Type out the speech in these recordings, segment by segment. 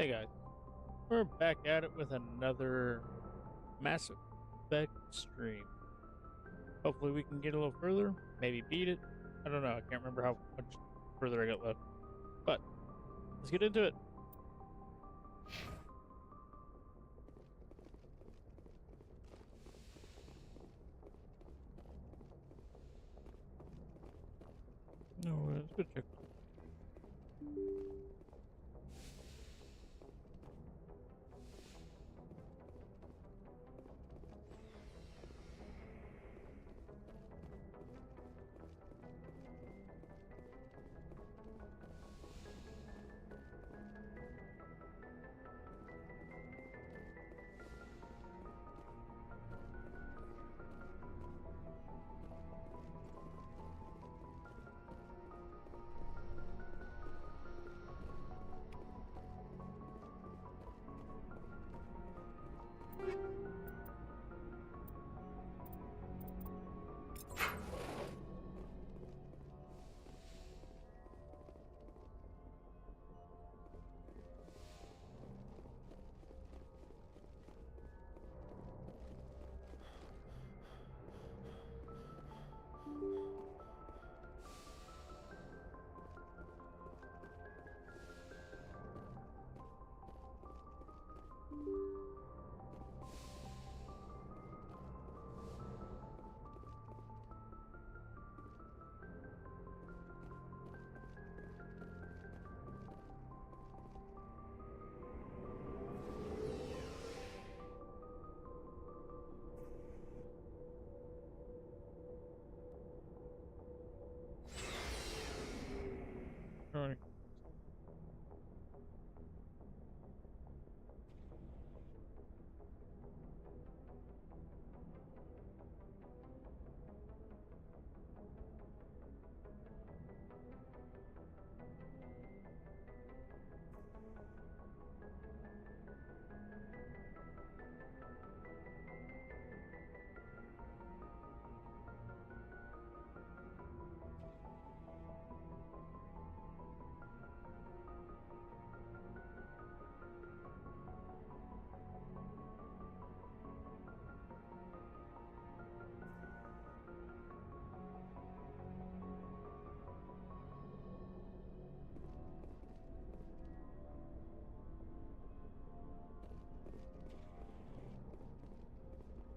Hey guys, we're back at it with another Mass Effect stream. Hopefully we can get a little further, maybe beat it. I don't know, I can't remember how much further I got left. But, let's get into it. No, let's go check. Alright.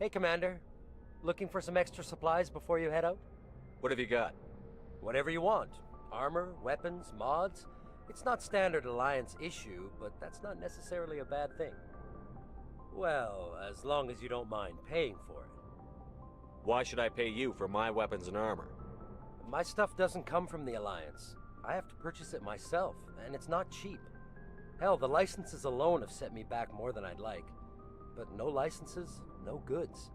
Hey, Commander. Looking for some extra supplies before you head out? What have you got? Whatever you want. Armor, weapons, mods. It's not standard Alliance issue, but that's not necessarily a bad thing. Well, as long as you don't mind paying for it. Why should I pay you for my weapons and armor? My stuff doesn't come from the Alliance. I have to purchase it myself, and it's not cheap. Hell, the licenses alone have set me back more than I'd like. But no licenses, no goods.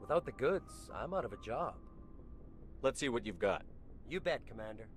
Without the goods, I'm out of a job. Let's see what you've got. You bet, Commander.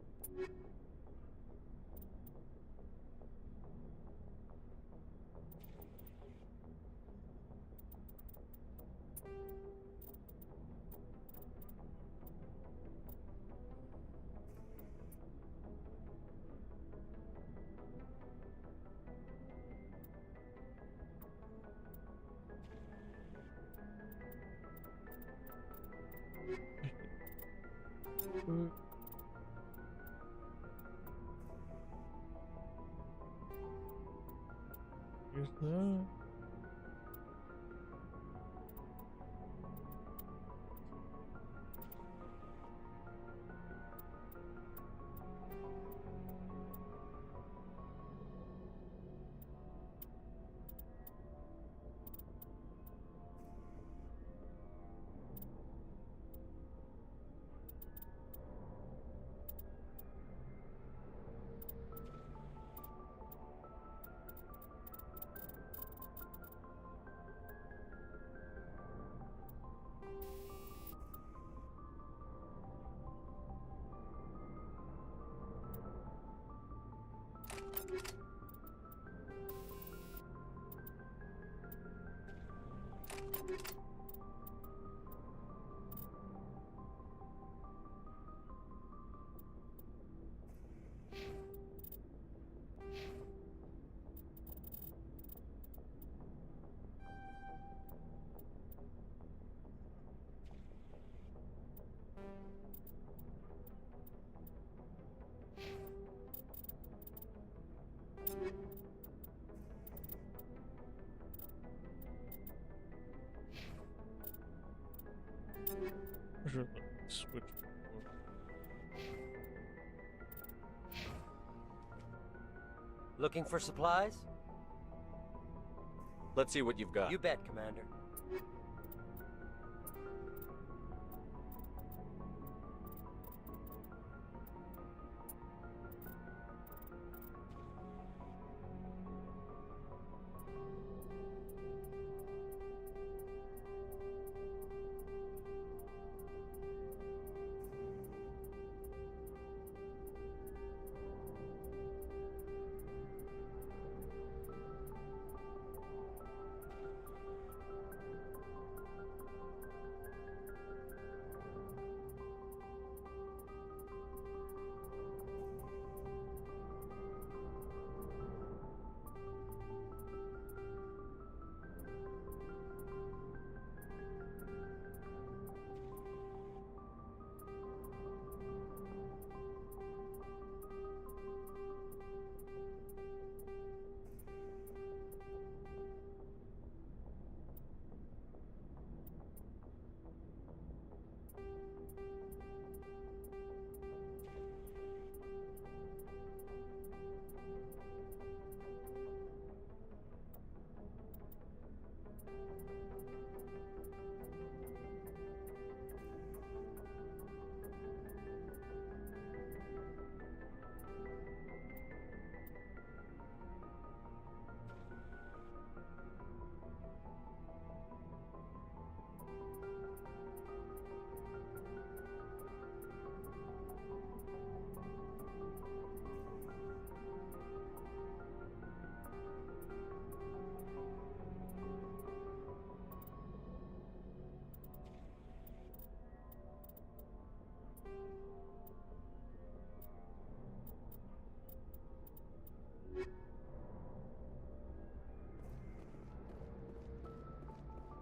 Here's that. Sure, switch. Looking for supplies? Let's see what you've got. You bet, Commander.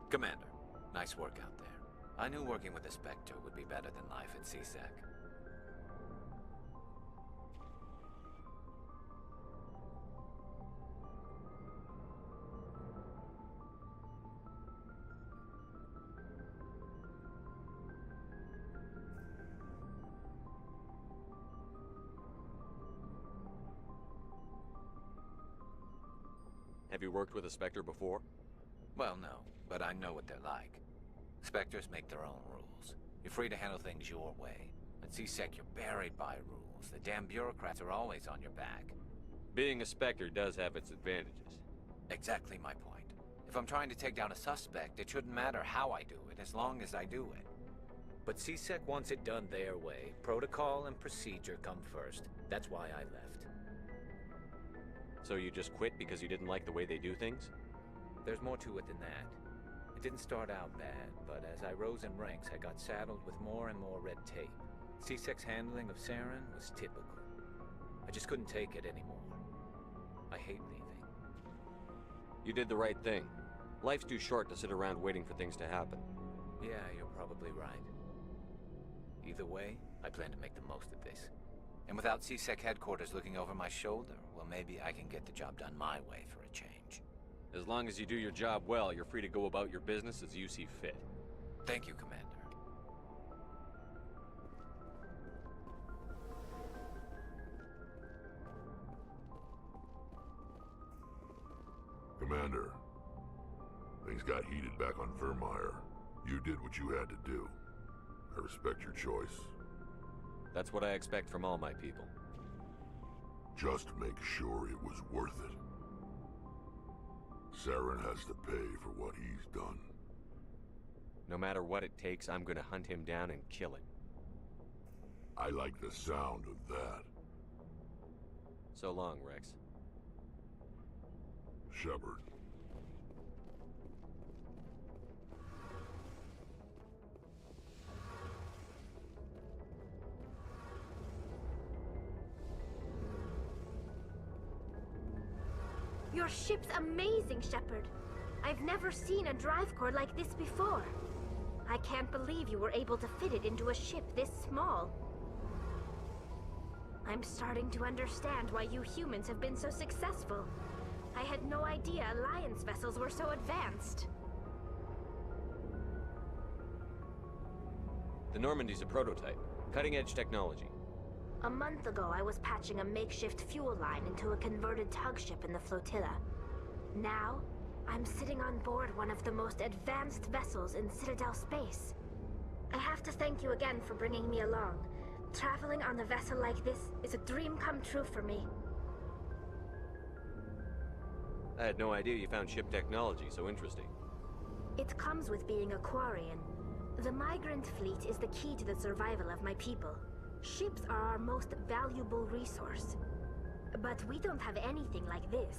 Commander, nice work out there. I knew working with the Spectre would be better than life at CSEC. Have you worked with a Spectre before? Well, no, but I know what they're like. Spectres make their own rules. You're free to handle things your way. At CSEC, you're buried by rules. The damn bureaucrats are always on your back. Being a Spectre does have its advantages. Exactly my point. If I'm trying to take down a suspect, it shouldn't matter how I do it, as long as I do it. But CSEC wants it done their way. Protocol and procedure come first. That's why I left. So you just quit because you didn't like the way they do things? There's more to it than that. It didn't start out bad, but as I rose in ranks, I got saddled with more and more red tape. CSEC's handling of Saren was typical. I just couldn't take it anymore. I hate leaving. You did the right thing. Life's too short to sit around waiting for things to happen. Yeah, you're probably right. Either way, I plan to make the most of this. And without CSEC headquarters looking over my shoulder, well, maybe I can get the job done my way for a change. As long as you do your job well, you're free to go about your business as you see fit. Thank you, Commander. Commander, things got heated back on Vermeer. You did what you had to do. I respect your choice. That's what I expect from all my people. Just make sure it was worth it. Saren has to pay for what he's done. No matter what it takes, I'm gonna hunt him down and kill him. I like the sound of that. So long, Rex. Shepard. Your ship's amazing, Shepard. I've never seen a drive core like this before. I can't believe you were able to fit it into a ship this small. I'm starting to understand why you humans have been so successful. I had no idea Alliance vessels were so advanced. The Normandy's a prototype. Cutting-edge technology. A month ago, I was patching a makeshift fuel line into a converted tug ship in the flotilla. Now, I'm sitting on board one of the most advanced vessels in Citadel space. I have to thank you again for bringing me along. Traveling on a vessel like this is a dream come true for me. I had no idea you found ship technology so interesting. It comes with being a Quarian. The migrant fleet is the key to the survival of my people. Ships are our most valuable resource. But we don't have anything like this.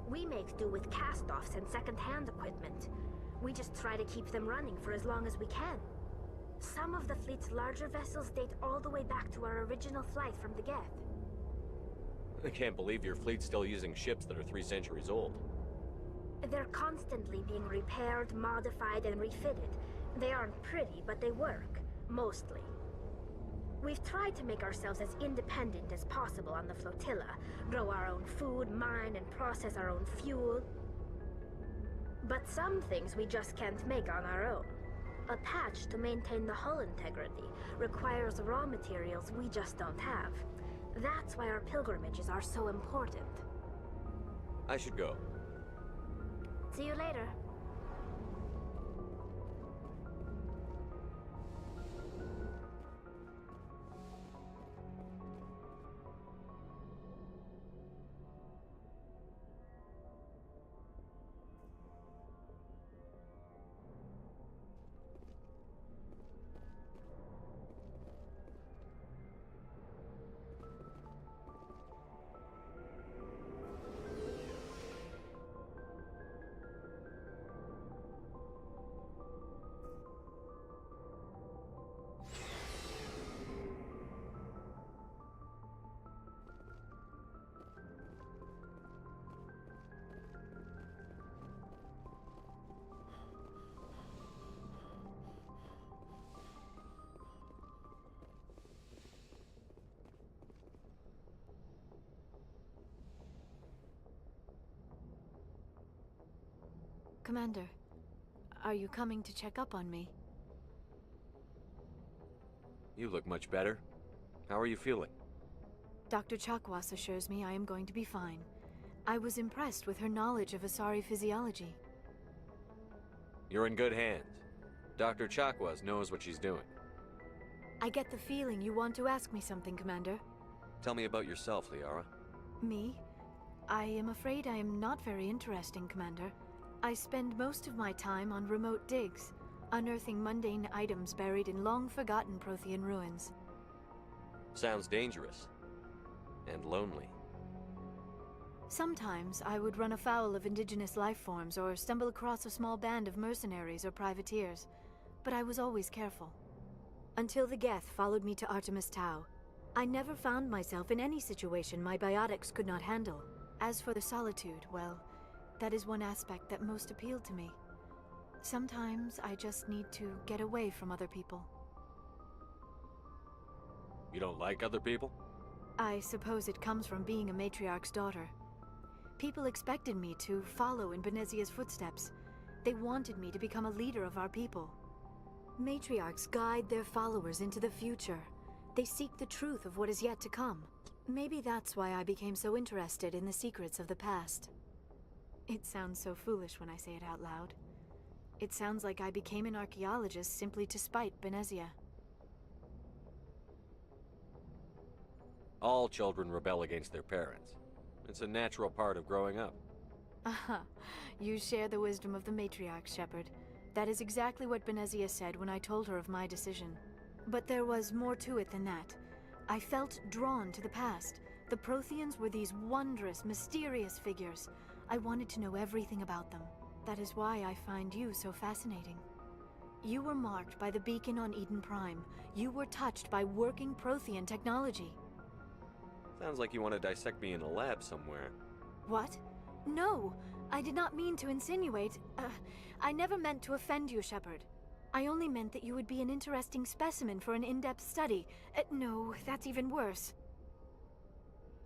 We make do with cast-offs and second-hand equipment. We just try to keep them running for as long as we can. Some of the fleet's larger vessels date all the way back to our original flight from the Geth. I can't believe your fleet's still using ships that are 3 centuries old. They're constantly being repaired, modified, and refitted. They aren't pretty, but they work. Mostly. We've tried to make ourselves as independent as possible on the flotilla. Grow our own food, mine, and process our own fuel. But some things we just can't make on our own. A patch to maintain the hull integrity requires raw materials we just don't have. That's why our pilgrimages are so important. I should go. See you later. Commander, are you coming to check up on me? You look much better. How are you feeling? Dr. Chakwas assures me I am going to be fine. I was impressed with her knowledge of Asari physiology. You're in good hands. Dr. Chakwas knows what she's doing. I get the feeling you want to ask me something, Commander. Tell me about yourself, Liara. Me? I am afraid I am not very interesting, Commander. I spend most of my time on remote digs, unearthing mundane items buried in long-forgotten Prothean ruins. Sounds dangerous. And lonely. Sometimes I would run afoul of indigenous life forms or stumble across a small band of mercenaries or privateers, but I was always careful. Until the Geth followed me to Artemis Tau, I never found myself in any situation my biotics could not handle. As for the solitude, well, that is one aspect that most appealed to me. Sometimes I just need to get away from other people. You don't like other people? I suppose it comes from being a matriarch's daughter. People expected me to follow in Benezia's footsteps. They wanted me to become a leader of our people. Matriarchs guide their followers into the future. They seek the truth of what is yet to come. Maybe that's why I became so interested in the secrets of the past. It sounds so foolish when I say it out loud. It sounds like I became an archaeologist simply to spite Benezia. All children rebel against their parents. It's a natural part of growing up. Aha, you share the wisdom of the matriarch, Shepard. That is exactly what Benezia said when I told her of my decision. But there was more to it than that. I felt drawn to the past. The Protheans were these wondrous, mysterious figures. I wanted to know everything about them. That is why I find you so fascinating. You were marked by the beacon on Eden Prime. You were touched by working Prothean technology. Sounds like you want to dissect me in a lab somewhere. What? No! I did not mean to insinuate. I never meant to offend you, Shepard. I only meant that you would be an interesting specimen for an in-depth study. No, that's even worse.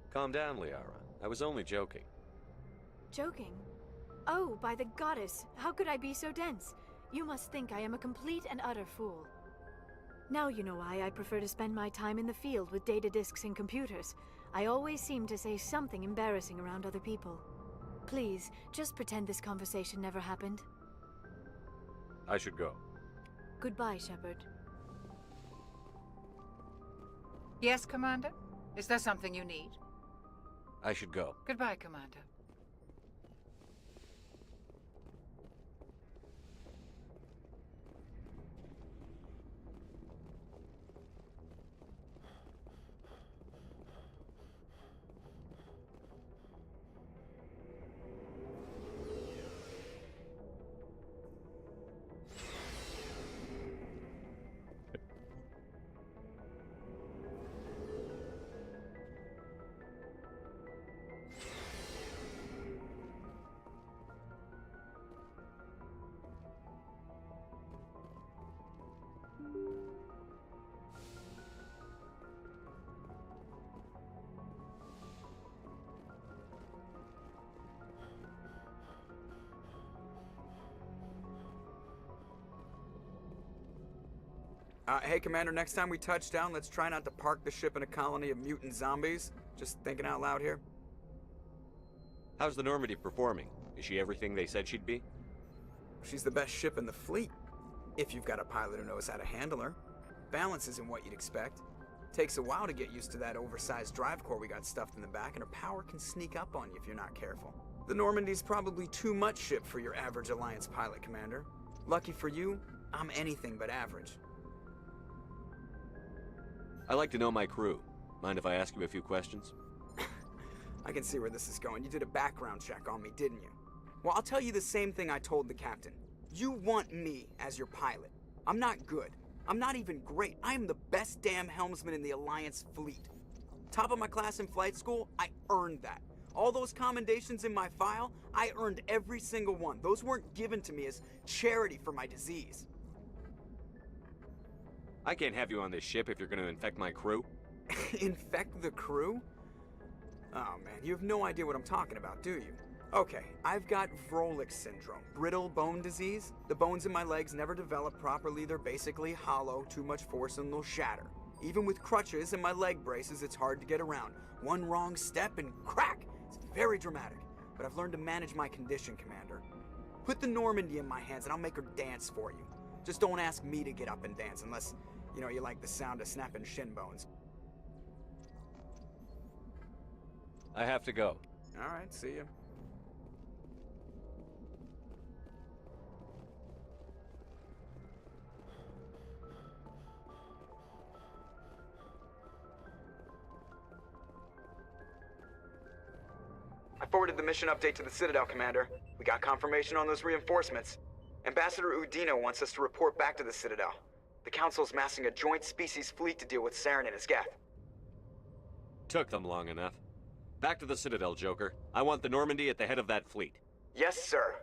Calm down, Liara. I was only joking. Joking? Oh, by the goddess, how could I be so dense? You must think I am a complete and utter fool. Now you know why I prefer to spend my time in the field with data disks and computers. I always seem to say something embarrassing around other people. Please, just pretend this conversation never happened. I should go. Goodbye, Shepard. Yes, Commander? Is there something you need? I should go. Goodbye, Commander. Hey, Commander, next time we touch down, let's try not to park the ship in a colony of mutant zombies. Just thinking out loud here. How's the Normandy performing? Is she everything they said she'd be? She's the best ship in the fleet. If you've got a pilot who knows how to handle her. Balance isn't what you'd expect. Takes a while to get used to that oversized drive core we got stuffed in the back, and her power can sneak up on you if you're not careful. The Normandy's probably too much ship for your average Alliance pilot, Commander. Lucky for you, I'm anything but average. I like to know my crew. Mind if I ask you a few questions? I can see where this is going. You did a background check on me, didn't you? Well, I'll tell you the same thing I told the captain. You want me as your pilot. I'm not good. I'm not even great. I am the best damn helmsman in the Alliance fleet. Top of my class in flight school, I earned that. All those commendations in my file, I earned every single one. Those weren't given to me as charity for my disease. I can't have you on this ship if you're going to infect my crew. Infect the crew? Oh man, you have no idea what I'm talking about, do you? Okay, I've got Vrolik syndrome, brittle bone disease. The bones in my legs never develop properly. They're basically hollow, too much force and they'll shatter. Even with crutches and my leg braces, it's hard to get around. One wrong step and crack! It's very dramatic, but I've learned to manage my condition, Commander. Put the Normandy in my hands and I'll make her dance for you. Just don't ask me to get up and dance unless, you like the sound of snapping shin bones. I have to go. All right, see you. I forwarded the mission update to the Citadel, Commander. We got confirmation on those reinforcements. Ambassador Udina wants us to report back to the Citadel. The Council's massing a joint species fleet to deal with Saren and his Geth. Took them long enough. Back to the Citadel, Joker. I want the Normandy at the head of that fleet. Yes, sir.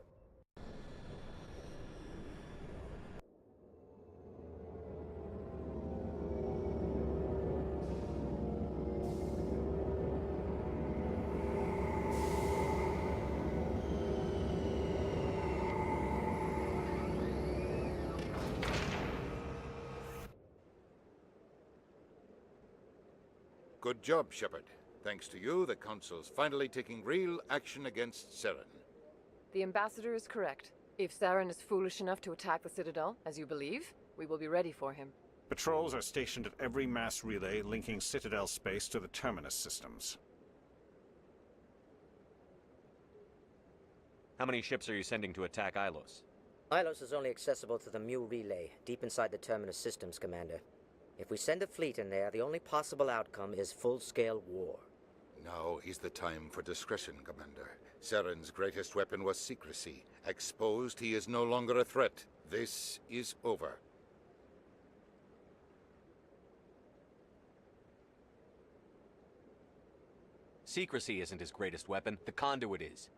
Good job, Shepard. Thanks to you, the Council's finally taking real action against Saren. The Ambassador is correct. If Saren is foolish enough to attack the Citadel, as you believe, we will be ready for him. Patrols are stationed at every mass relay linking Citadel space to the Terminus systems. How many ships are you sending to attack Ilos? Ilos is only accessible to the Mu relay, deep inside the Terminus systems, Commander. If we send a fleet in there, the only possible outcome is full-scale war. Now is the time for discretion, Commander. Saren's greatest weapon was secrecy. Exposed, he is no longer a threat. This is over. Secrecy isn't his greatest weapon. The conduit is.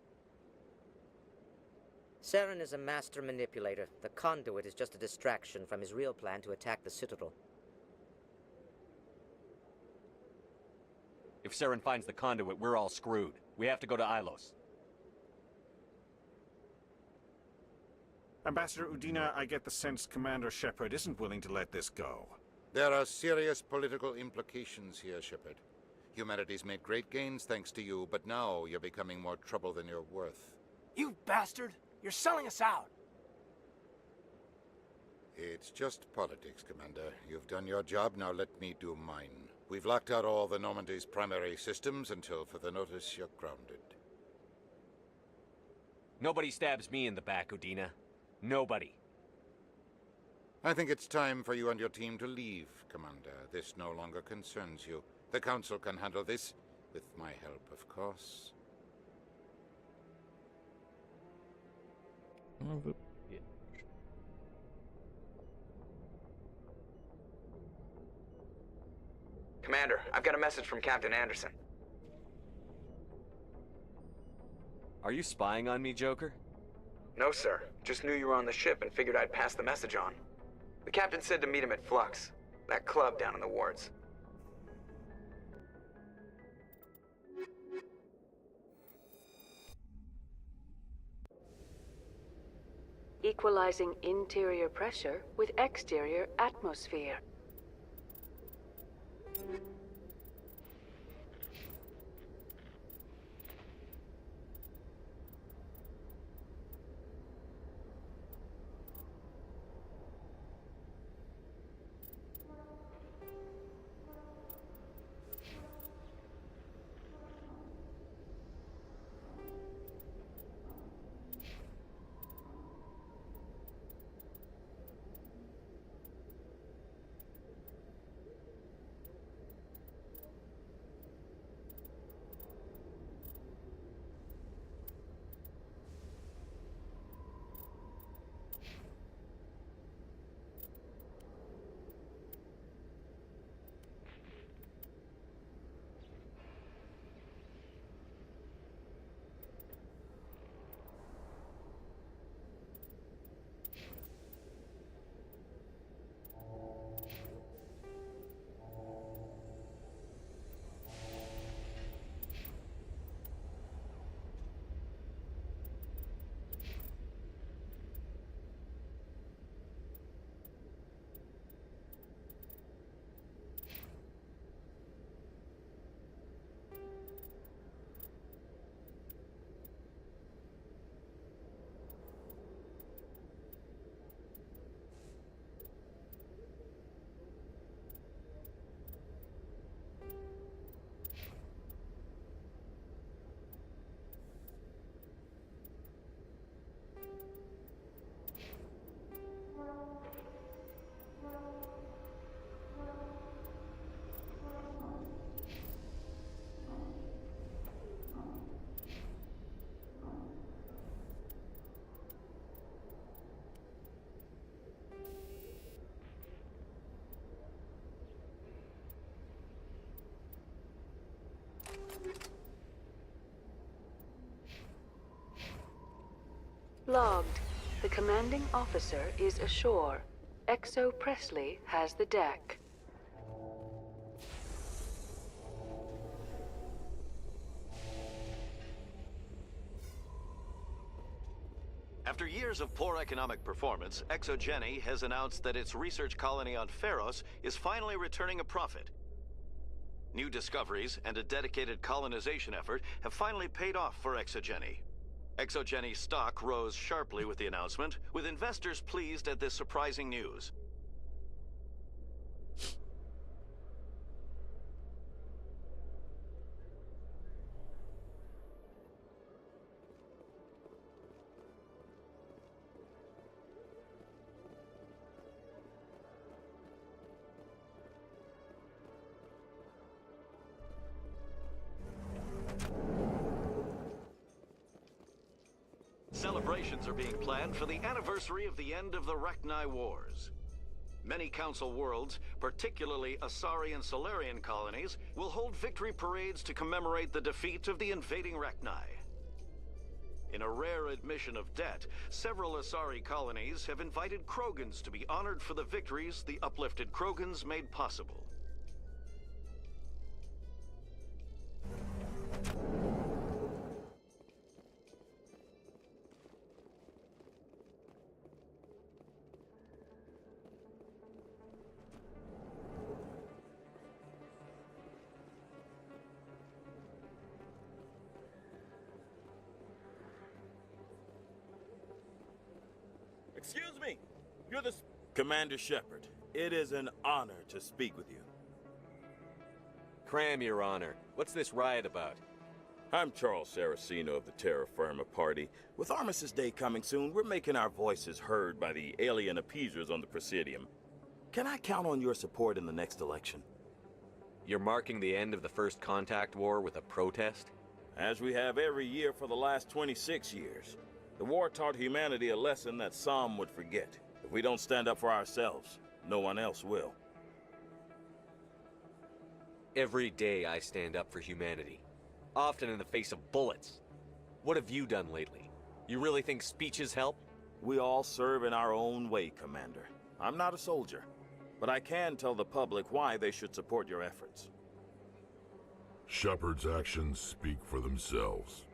Saren is a master manipulator. The conduit is just a distraction from his real plan to attack the Citadel. If Saren finds the conduit, we're all screwed. We have to go to Ilos. Ambassador Udina, I get the sense Commander Shepard isn't willing to let this go. There are serious political implications here, Shepard. Humanity's made great gains thanks to you, but now you're becoming more trouble than you're worth. You bastard! You're selling us out! It's just politics, Commander. You've done your job, now let me do mine. We've locked out all the Normandy's primary systems until further notice you're grounded. Nobody stabs me in the back, Udina. Nobody. I think it's time for you and your team to leave, Commander. This no longer concerns you. The Council can handle this, with my help, of course. Commander, I've got a message from Captain Anderson. Are you spying on me, Joker? No, sir. Just knew you were on the ship and figured I'd pass the message on. The captain said to meet him at Flux, that club down in the wards. Equalizing interior pressure with exterior atmosphere. Logged. The commanding officer is ashore. Exo Presley has the deck. After years of poor economic performance, ExoGeni has announced that its research colony on Pharos is finally returning a profit. New discoveries and a dedicated colonization effort have finally paid off for ExoGeni. ExoGeni's stock rose sharply with the announcement, with investors pleased at this surprising news. Celebrations are being planned for the anniversary of the end of the Rachni Wars. Many Council worlds, particularly Asari and Solarian colonies, will hold victory parades to commemorate the defeat of the invading Rachni. In a rare admission of debt, several Asari colonies have invited Krogans to be honored for the victories the uplifted Krogans made possible. Excuse me. You're the... Commander Shepard, it is an honor to speak with you. Cram, Your Honor. What's this riot about? I'm Charles Saraceno of the Terra Firma Party. With Armistice Day coming soon, we're making our voices heard by the alien appeasers on the Presidium. Can I count on your support in the next election? You're marking the end of the First Contact War with a protest? As we have every year for the last 26 years. The war taught humanity a lesson that some would forget. If we don't stand up for ourselves, no one else will. Every day I stand up for humanity, often in the face of bullets. What have you done lately? You really think speeches help? We all serve in our own way, Commander. I'm not a soldier, but I can tell the public why they should support your efforts. Shepard's actions speak for themselves.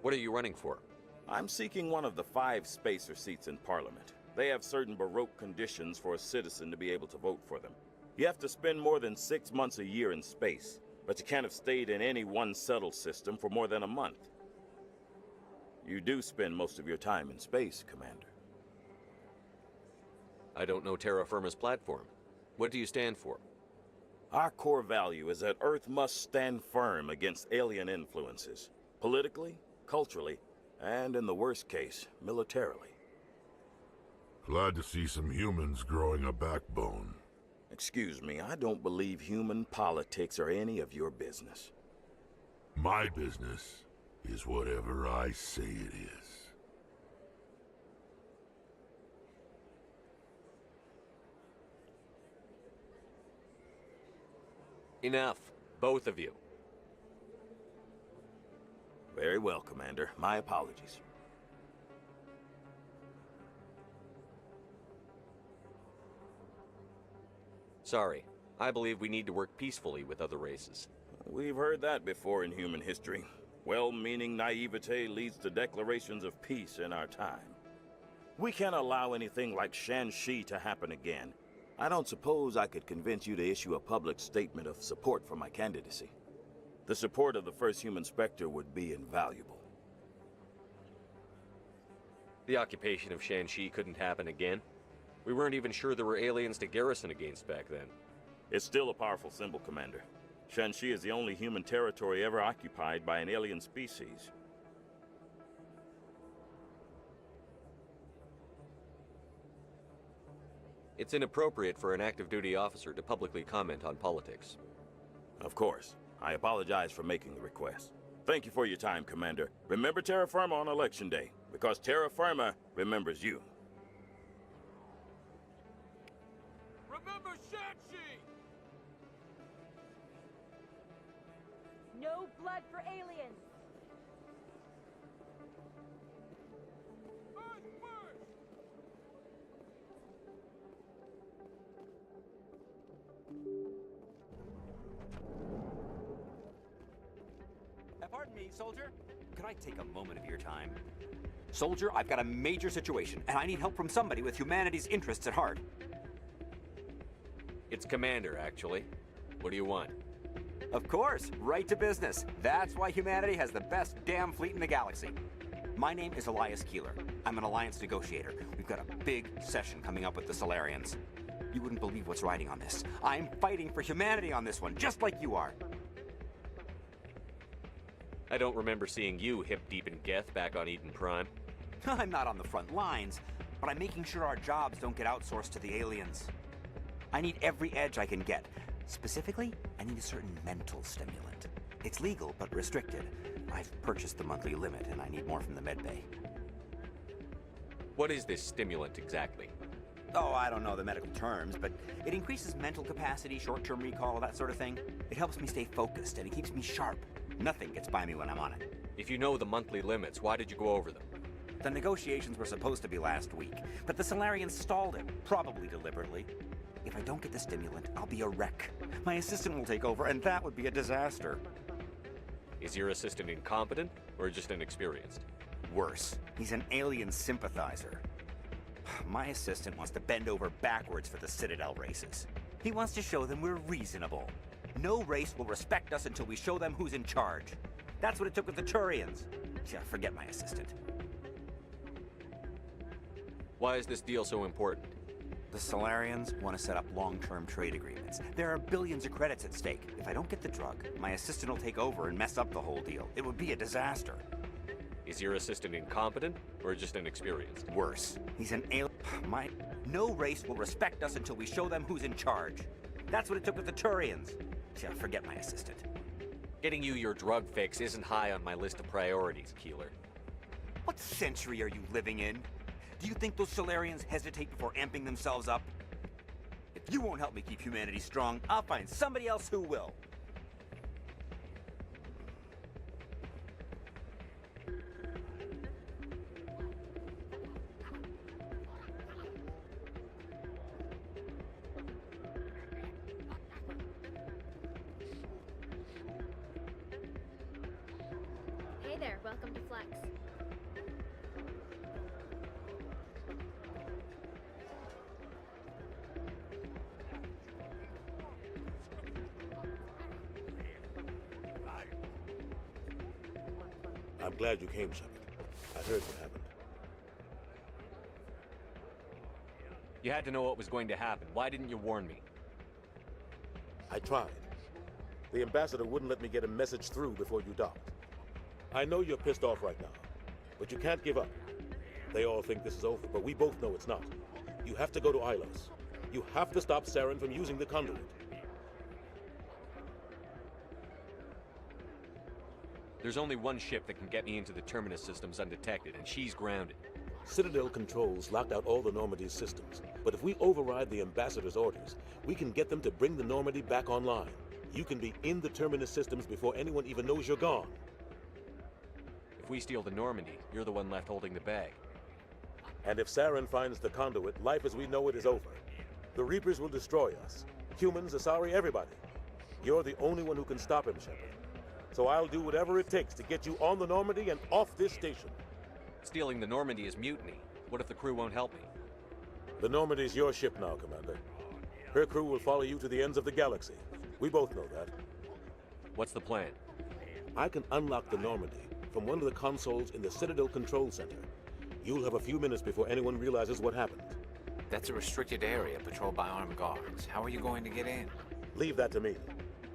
What are you running for? I'm seeking one of the 5 spacer seats in Parliament. They have certain Baroque conditions for a citizen to be able to vote for them. You have to spend more than 6 months a year in space, but you can't have stayed in any one settled system for more than a month. You do spend most of your time in space, Commander. I don't know Terra Firma's platform. What do you stand for? Our core value is that Earth must stand firm against alien influences, politically, culturally, and in the worst case, militarily. Glad to see some humans growing a backbone. Excuse me, I don't believe human politics are any of your business. My business is whatever I say it is. Enough, both of you. Very well, Commander. My apologies. Sorry. I believe we need to work peacefully with other races. We've heard that before in human history. Well-meaning naivete leads to declarations of peace in our time. We can't allow anything like Shanxi to happen again. I don't suppose I could convince you to issue a public statement of support for my candidacy. The support of the first human Spectre would be invaluable. The occupation of Shanxi couldn't happen again. We weren't even sure there were aliens to garrison against back then. It's still a powerful symbol, Commander. Shanxi is the only human territory ever occupied by an alien species. It's inappropriate for an active duty officer to publicly comment on politics. Of course. I apologize for making the request. Thank you for your time, Commander. Remember Terra Firma on Election Day, because Terra Firma remembers you. Remember Shanxi! No blood for aliens! Pardon me, soldier. Could I take a moment of your time? Soldier, I've got a major situation, and I need help from somebody with humanity's interests at heart. It's Commander, actually. What do you want? Of course, right to business. That's why humanity has the best damn fleet in the galaxy. My name is Elias Keeler. I'm an alliance negotiator. We've got a big session coming up with the Solarians. You wouldn't believe what's riding on this. I'm fighting for humanity on this one, just like you are. I don't remember seeing you hip-deep in Geth back on Eden Prime. I'm not on the front lines, but I'm making sure our jobs don't get outsourced to the aliens. I need every edge I can get. Specifically, I need a certain mental stimulant. It's legal, but restricted. I've purchased the monthly limit, and I need more from the medbay. What is this stimulant exactly? Oh, I don't know the medical terms, but it increases mental capacity, short-term recall, that sort of thing. It helps me stay focused, and it keeps me sharp. Nothing gets by me when I'm on it. If you know the monthly limits, why did you go over them? The negotiations were supposed to be last week, but the Solarians stalled it, probably deliberately. If I don't get the stimulant, I'll be a wreck. My assistant will take over, and that would be a disaster. Is your assistant incompetent, or just inexperienced? Worse. He's an alien sympathizer. My assistant wants to bend over backwards for the Citadel races. He wants to show them we're reasonable. No race will respect us until we show them who's in charge. That's what it took with the Turians. Yeah, forget my assistant. Why is this deal so important? The Solarians want to set up long-term trade agreements. There are billions of credits at stake. If I don't get the drug, my assistant will take over and mess up the whole deal. It would be a disaster. Is your assistant incompetent, or just inexperienced? Worse. He's an alien. No race will respect us until we show them who's in charge. That's what it took with the Turians. Yeah, forget my assistant. Getting you your drug fix isn't high on my list of priorities, Keeler. What century are you living in? Do you think those Solarians hesitate before amping themselves up? If you won't help me keep humanity strong, I'll find somebody else who will. Hey there, welcome to Flex. I'm glad you came, Shepard. I heard what happened. You had to know what was going to happen. Why didn't you warn me? I tried. The ambassador wouldn't let me get a message through before you docked. I know you're pissed off right now, but you can't give up. They all think this is over, but we both know it's not. You have to go to Ilos. You have to stop Saren from using the conduit. There's only one ship that can get me into the Terminus systems undetected, and she's grounded. Citadel controls locked out all the Normandy's systems, but if we override the ambassador's orders, we can get them to bring the Normandy back online. You can be in the Terminus systems before anyone even knows you're gone. If we steal the Normandy, you're the one left holding the bag. And if Saren finds the conduit, life as we know it is over. The Reapers will destroy us. Humans, Asari, everybody. You're the only one who can stop him, Shepard. So I'll do whatever it takes to get you on the Normandy and off this station. Stealing the Normandy is mutiny. What if the crew won't help me? The Normandy's your ship now, Commander. Her crew will follow you to the ends of the galaxy. We both know that. What's the plan? I can unlock the Normandy from one of the consoles in the Citadel Control Center. You'll have a few minutes before anyone realizes what happened. That's a restricted area patrolled by armed guards. How are you going to get in? Leave that to me.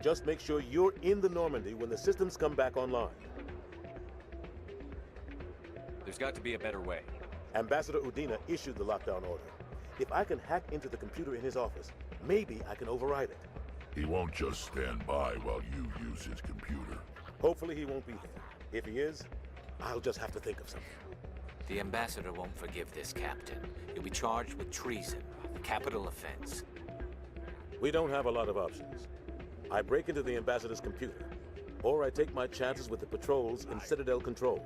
Just make sure you're in the Normandy when the systems come back online. There's got to be a better way. Ambassador Udina issued the lockdown order. If I can hack into the computer in his office, maybe I can override it. He won't just stand by while you use his computer. Hopefully he won't be there. If he is, I'll just have to think of something. The ambassador won't forgive this, Captain. You'll be charged with treason, a capital offense. We don't have a lot of options. I break into the ambassador's computer, or I take my chances with the patrols in Citadel Control.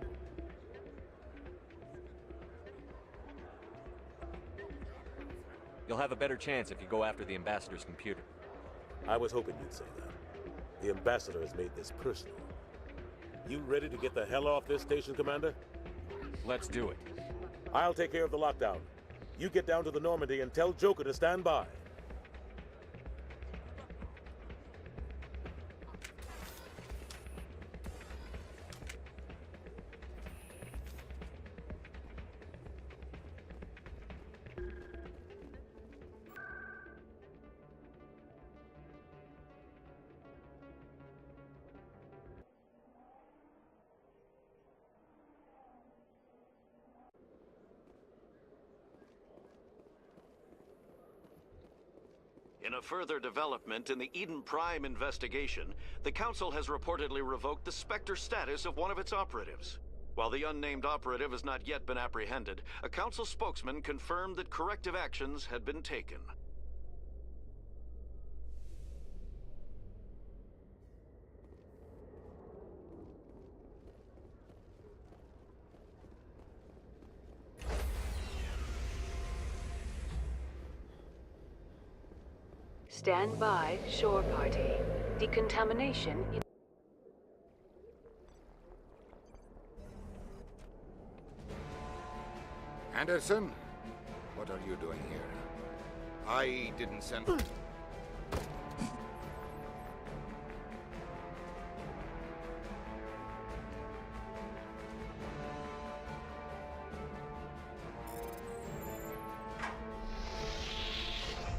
You'll have a better chance if you go after the ambassador's computer. I was hoping you'd say that. The ambassador has made this personal. You ready to get the hell off this station, Commander? Let's do it. I'll take care of the lockdown. You get down to the Normandy and tell Joker to stand by. In a further development in the Eden Prime investigation, the Council has reportedly revoked the Spectre status of one of its operatives. While the unnamed operative has not yet been apprehended, a Council spokesman confirmed that corrective actions had been taken. Stand by, shore party. Decontamination in... Anderson? What are you doing here? I didn't send...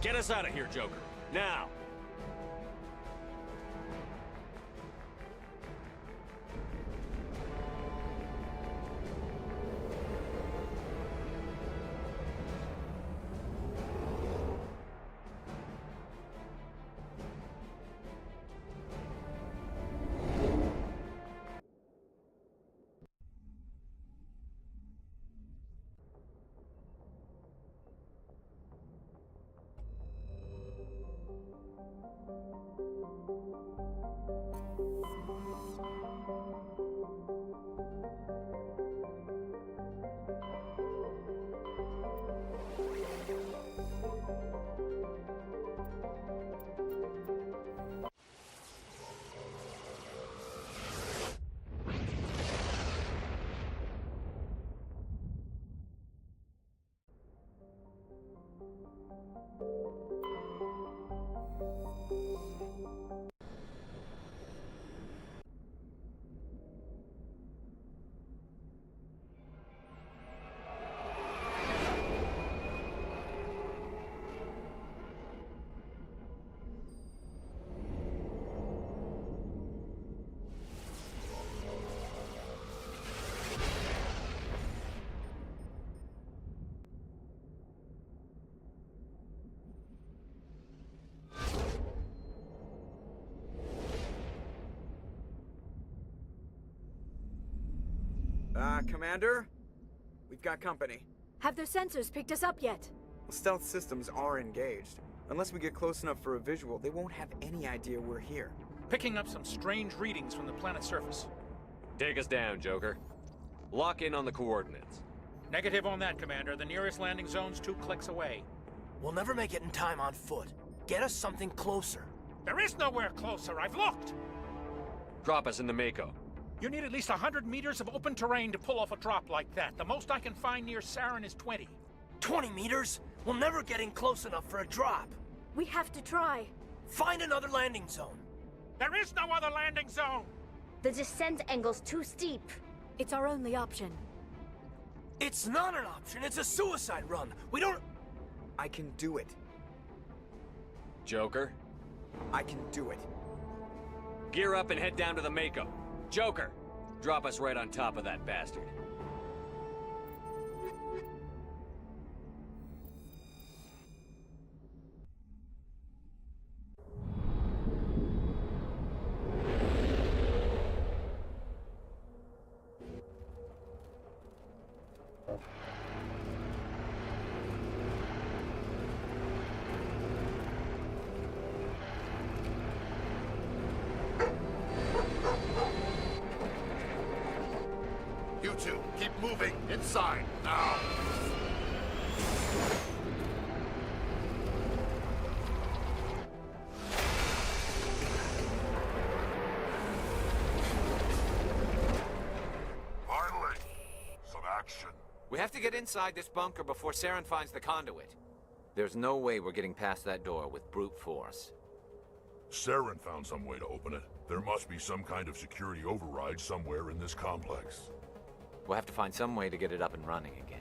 Get us out of here, Joker. Now! Commander? We've got company. Have their sensors picked us up yet? Well, stealth systems are engaged. Unless we get close enough for a visual, they won't have any idea we're here. Picking up some strange readings from the planet's surface. Take us down, Joker. Lock in on the coordinates. Negative on that, Commander. The nearest landing zone's 2 clicks away. We'll never make it in time on foot. Get us something closer. There is nowhere closer. I've looked. Drop us in the Mako. You need at least 100 meters of open terrain to pull off a drop like that. The most I can find near Saren is 20. 20 meters? We'll never get in close enough for a drop. We have to try. Find another landing zone. There is no other landing zone! The descent angle's too steep. It's our only option. It's not an option. It's a suicide run. We don't... I can do it. Joker? I can do it. Gear up and head down to the Mako. Joker, drop us right on top of that bastard. You two, keep moving. Inside, now. Finally, some action. We have to get inside this bunker before Saren finds the conduit. There's no way we're getting past that door with brute force. Saren found some way to open it. There must be some kind of security override somewhere in this complex. We'll have to find some way to get it up and running again.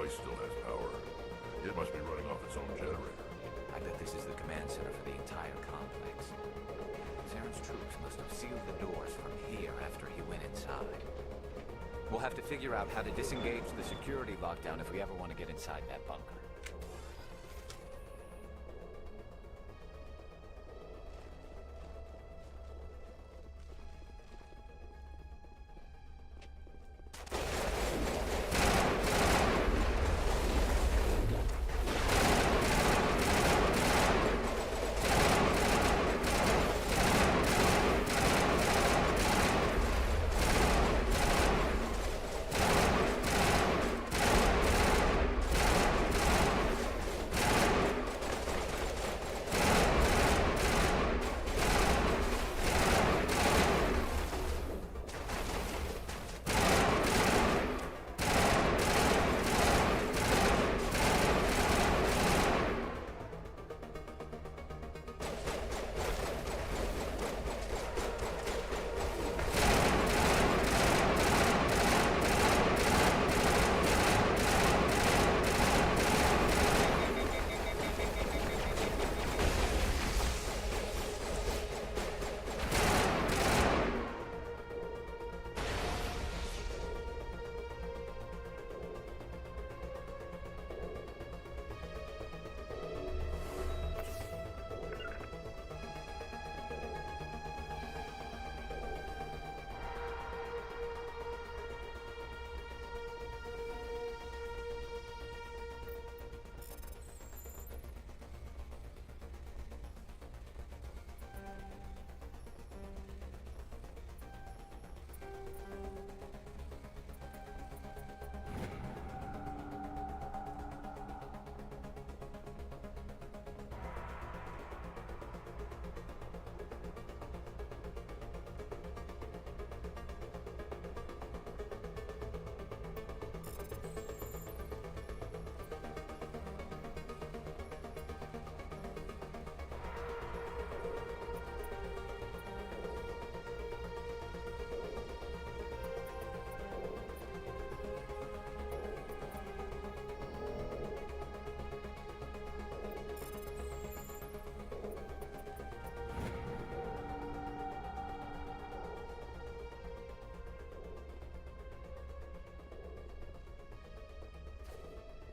place still has power. It must be running off its own generator. I bet this is the command center for the entire complex. Saren's troops must have sealed the doors from here after he went inside. We'll have to figure out how to disengage the security lockdown if we ever want to get inside that bunker.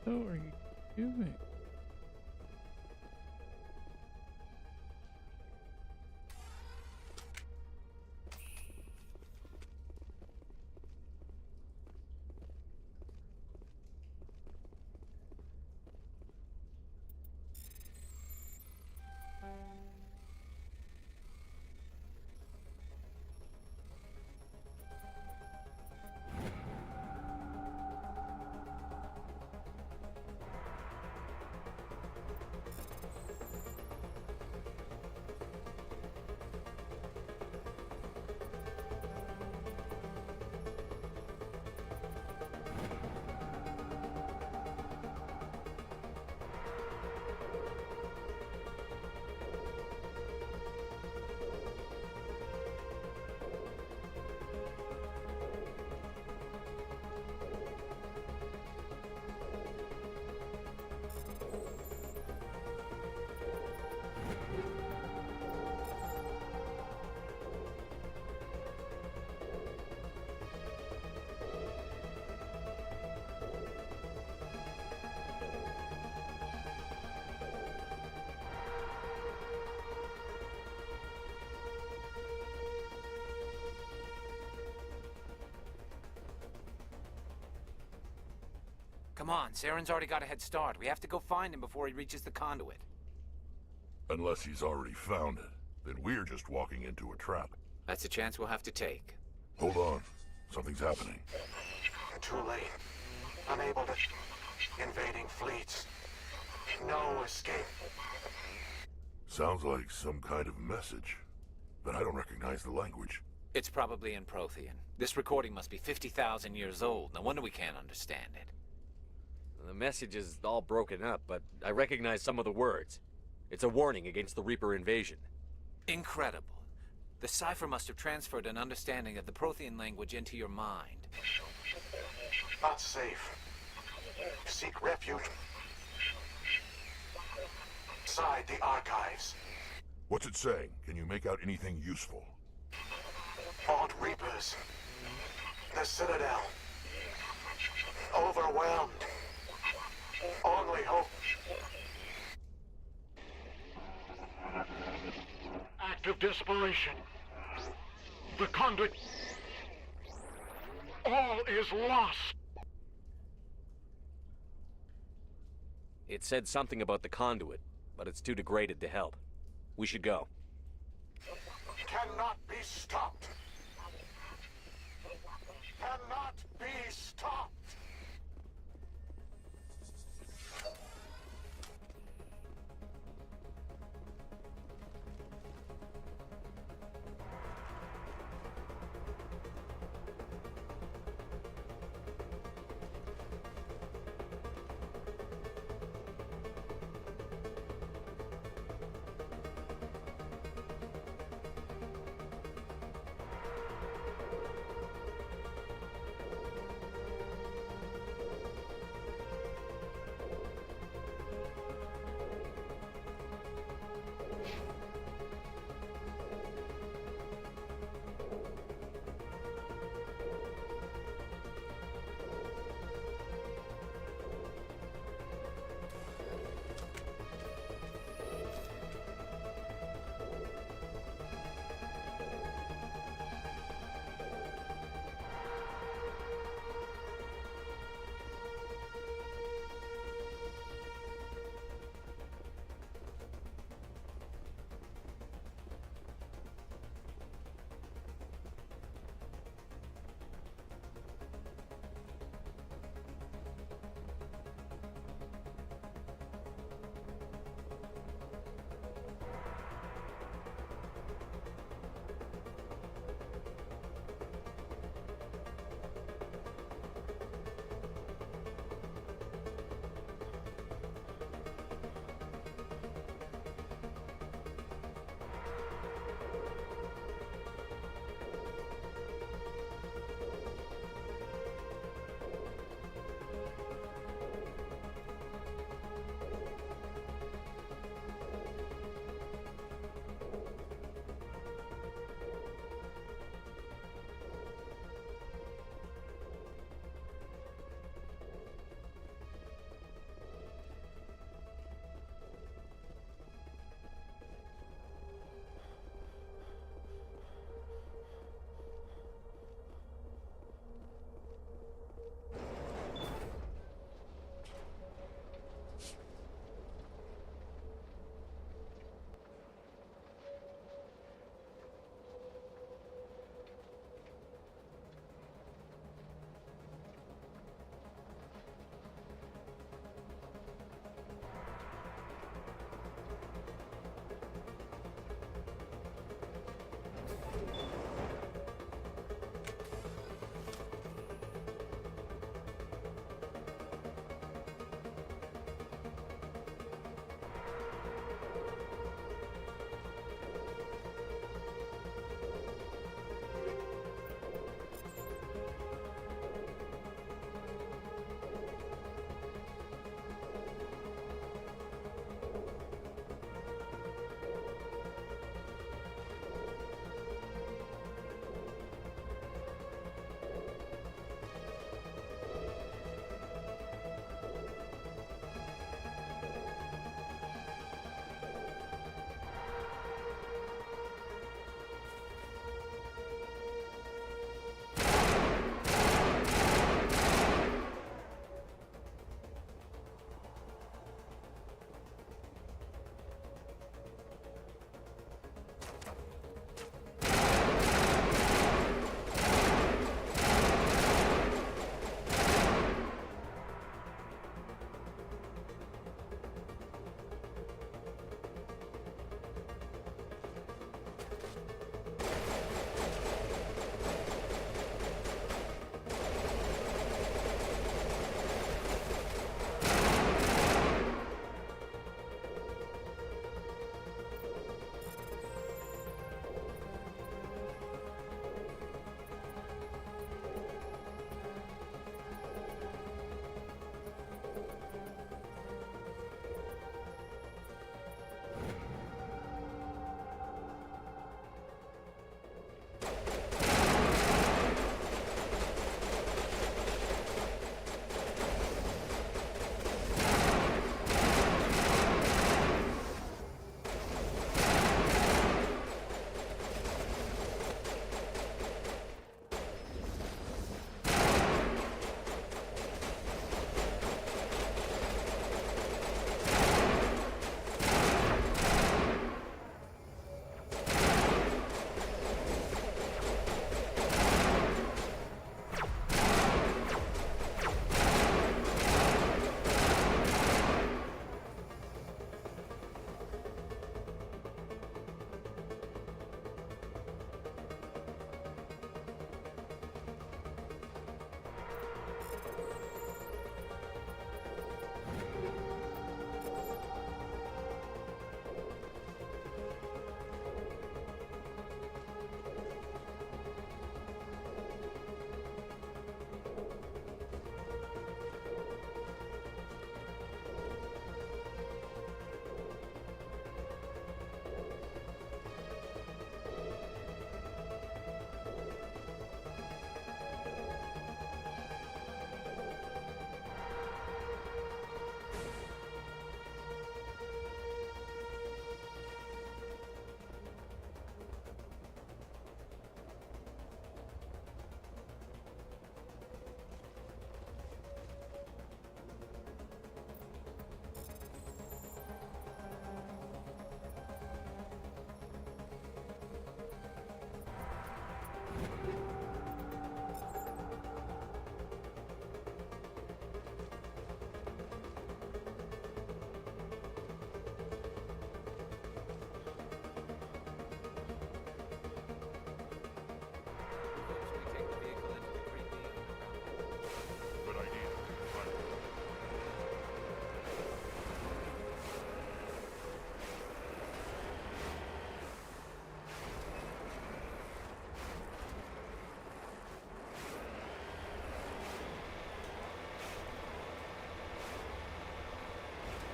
What are you doing? Come on, Saren's already got a head start. We have to go find him before he reaches the conduit. Unless he's already found it, then we're just walking into a trap. That's a chance we'll have to take. Hold on. Something's happening. Too late. Unable to... Invading fleets. No escape. Sounds like some kind of message, but I don't recognize the language. It's probably in Prothean. This recording must be 50,000 years old. No wonder we can't understand it. The message is all broken up, but I recognize some of the words. It's a warning against the Reaper invasion. Incredible. The cipher must have transferred an understanding of the Prothean language into your mind. Not safe. seek refuge inside the archives. What's it saying? Can you make out anything useful? Fought Reapers. The Citadel. Overwhelmed. Only hope. Act of desperation. The conduit. All is lost. It said something about the conduit, but it's too degraded to help. We should go. Cannot be stopped. Cannot be stopped.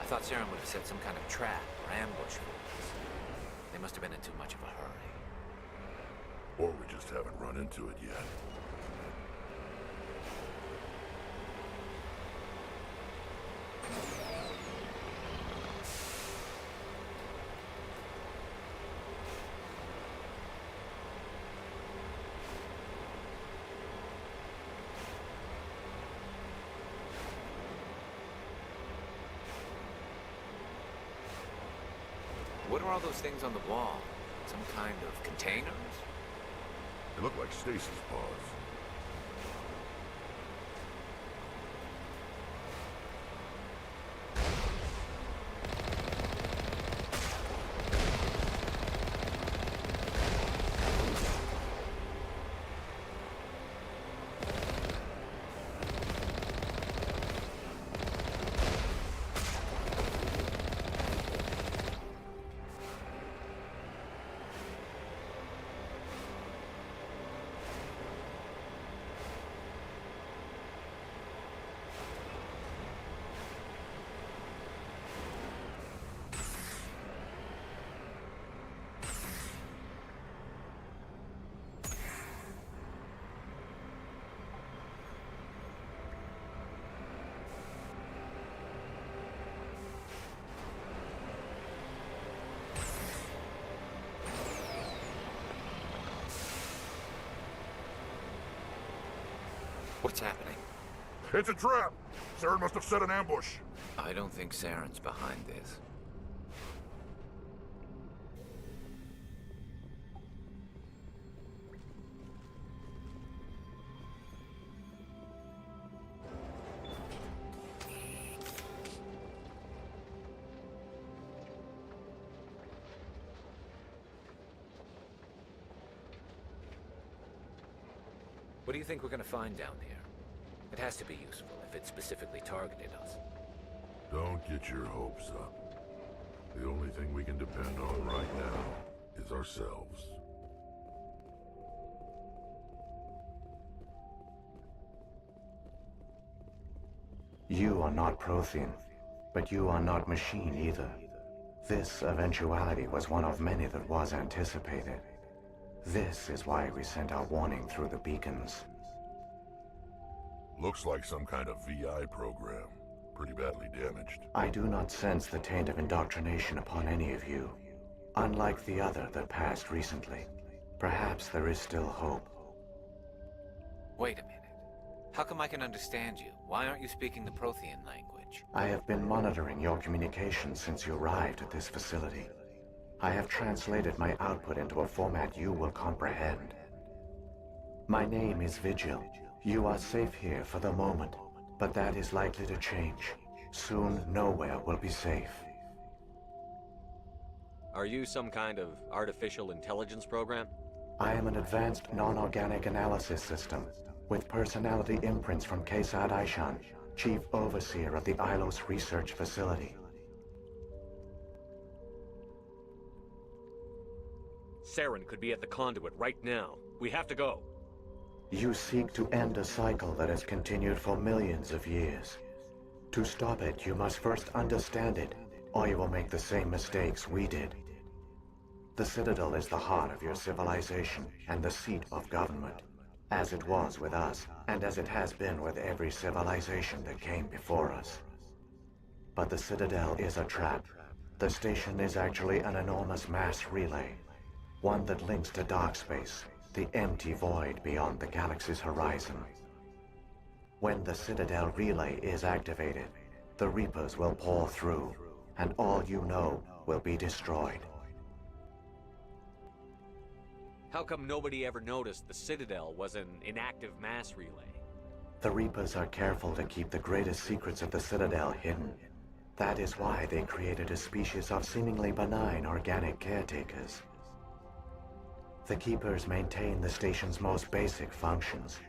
I thought Saren would have set some kind of trap or ambush for us. They must have been in too much of a hurry. Or we just haven't run into it yet. What are all those things on the wall? Some kind of containers? They look like stasis pods. What's happening? It's a trap! Saren must have set an ambush. I don't think Saren's behind this. What do you think we're gonna find down here? It has to be useful if it specifically targeted us. Don't get your hopes up. The only thing we can depend on right now is ourselves. You are not Prothean, but you are not machine either. This eventuality was one of many that was anticipated. This is why we sent our warning through the beacons. Looks like some kind of VI program. Pretty badly damaged. I do not sense the taint of indoctrination upon any of you. Unlike the other that passed recently. Perhaps there is still hope. Wait a minute. How come I can understand you? Why aren't you speaking the Prothean language? I have been monitoring your communications since you arrived at this facility. I have translated my output into a format you will comprehend. My name is Vigil. You are safe here for the moment, but that is likely to change. Soon, nowhere will be safe. Are you some kind of artificial intelligence program? I am an advanced non-organic analysis system, with personality imprints from Kesad Aishan, Chief Overseer of the Ilos Research Facility. Saren could be at the conduit right now. We have to go. You seek to end a cycle that has continued for millions of years. To stop it, you must first understand it, or you will make the same mistakes we did. The Citadel is the heart of your civilization and the seat of government, as it was with us, and as it has been with every civilization that came before us. But the Citadel is a trap. The station is actually an enormous mass relay, one that links to dark space, the empty void beyond the galaxy's horizon. When the Citadel relay is activated, the Reapers will pour through, and all you know will be destroyed. How come nobody ever noticed the Citadel was an inactive mass relay? The Reapers are careful to keep the greatest secrets of the Citadel hidden. That is why they created a species of seemingly benign organic caretakers. The Keepers maintain the station's most basic functions.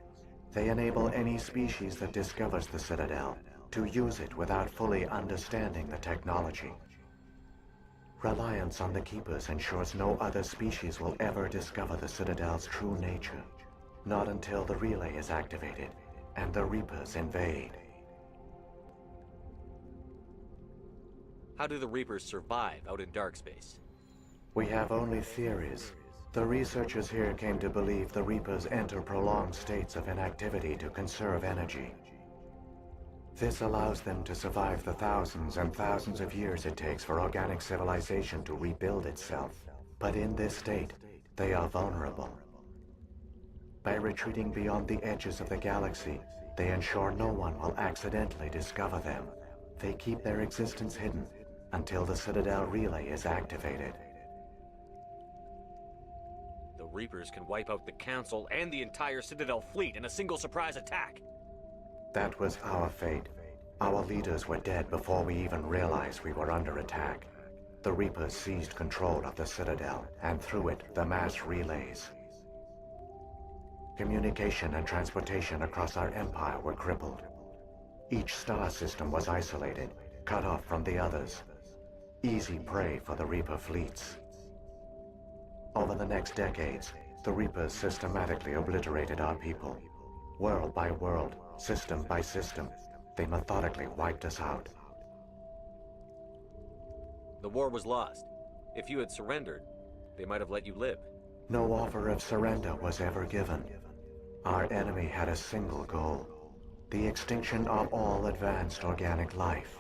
They enable any species that discovers the Citadel to use it without fully understanding the technology. Reliance on the Keepers ensures no other species will ever discover the Citadel's true nature. Not until the relay is activated and the Reapers invade. How do the Reapers survive out in dark space? We have only theories. The researchers here came to believe the Reapers enter prolonged states of inactivity to conserve energy. This allows them to survive the thousands and thousands of years it takes for organic civilization to rebuild itself. But in this state, they are vulnerable. By retreating beyond the edges of the galaxy, they ensure no one will accidentally discover them. They keep their existence hidden until the Citadel relay is activated. The Reapers can wipe out the Council and the entire Citadel fleet in a single surprise attack. That was our fate. Our leaders were dead before we even realized we were under attack. The Reapers seized control of the Citadel, and through it, the mass relays. Communication and transportation across our empire were crippled. Each star system was isolated, cut off from the others. Easy prey for the Reaper fleets. Over the next decades, the Reapers systematically obliterated our people. World by world, system by system, they methodically wiped us out. The war was lost. If you had surrendered, they might have let you live. No offer of surrender was ever given. Our enemy had a single goal: the extinction of all advanced organic life.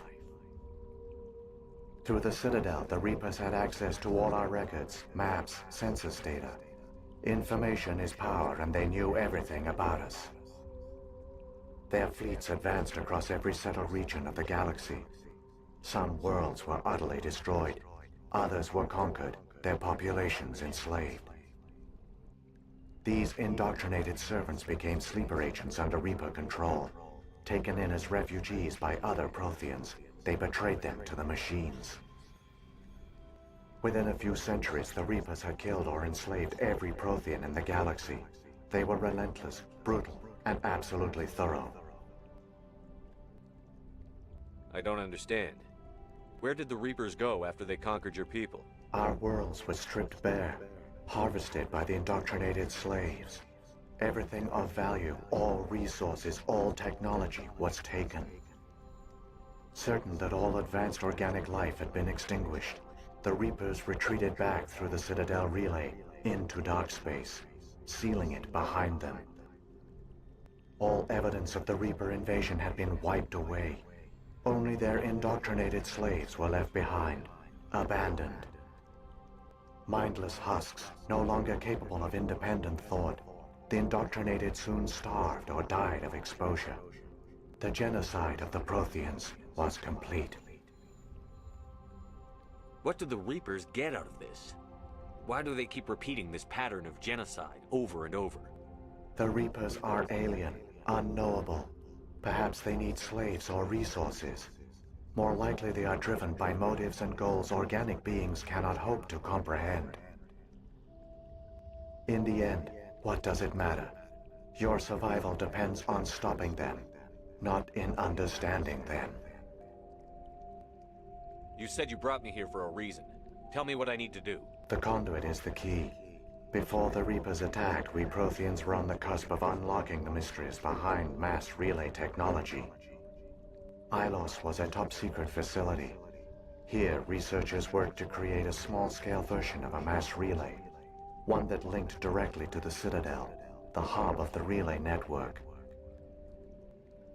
Through the Citadel, the Reapers had access to all our records, maps, census data. Information is power, and they knew everything about us. Their fleets advanced across every settled region of the galaxy. Some worlds were utterly destroyed. Others were conquered, their populations enslaved. These indoctrinated servants became sleeper agents under Reaper control. Taken in as refugees by other Protheans, they betrayed them to the machines. Within a few centuries, the Reapers had killed or enslaved every Prothean in the galaxy. They were relentless, brutal, and absolutely thorough. I don't understand. Where did the Reapers go after they conquered your people? Our worlds were stripped bare, harvested by the indoctrinated slaves. Everything of value, all resources, all technology was taken. Certain that all advanced organic life had been extinguished, the Reapers retreated back through the Citadel relay into dark space, sealing it behind them. All evidence of the Reaper invasion had been wiped away. Only their indoctrinated slaves were left behind, abandoned. Mindless husks, no longer capable of independent thought, the indoctrinated soon starved or died of exposure. The genocide of the Protheans was complete. What do the Reapers get out of this? Why do they keep repeating this pattern of genocide over and over? The Reapers are alien, unknowable. Perhaps they need slaves or resources. More likely they are driven by motives and goals organic beings cannot hope to comprehend. In the end, what does it matter? Your survival depends on stopping them, not in understanding them. You said you brought me here for a reason. Tell me what I need to do. The conduit is the key. Before the Reapers attacked, we Protheans were on the cusp of unlocking the mysteries behind mass relay technology. Ilos was a top-secret facility. Here, researchers worked to create a small-scale version of a mass relay, one that linked directly to the Citadel, the hub of the relay network.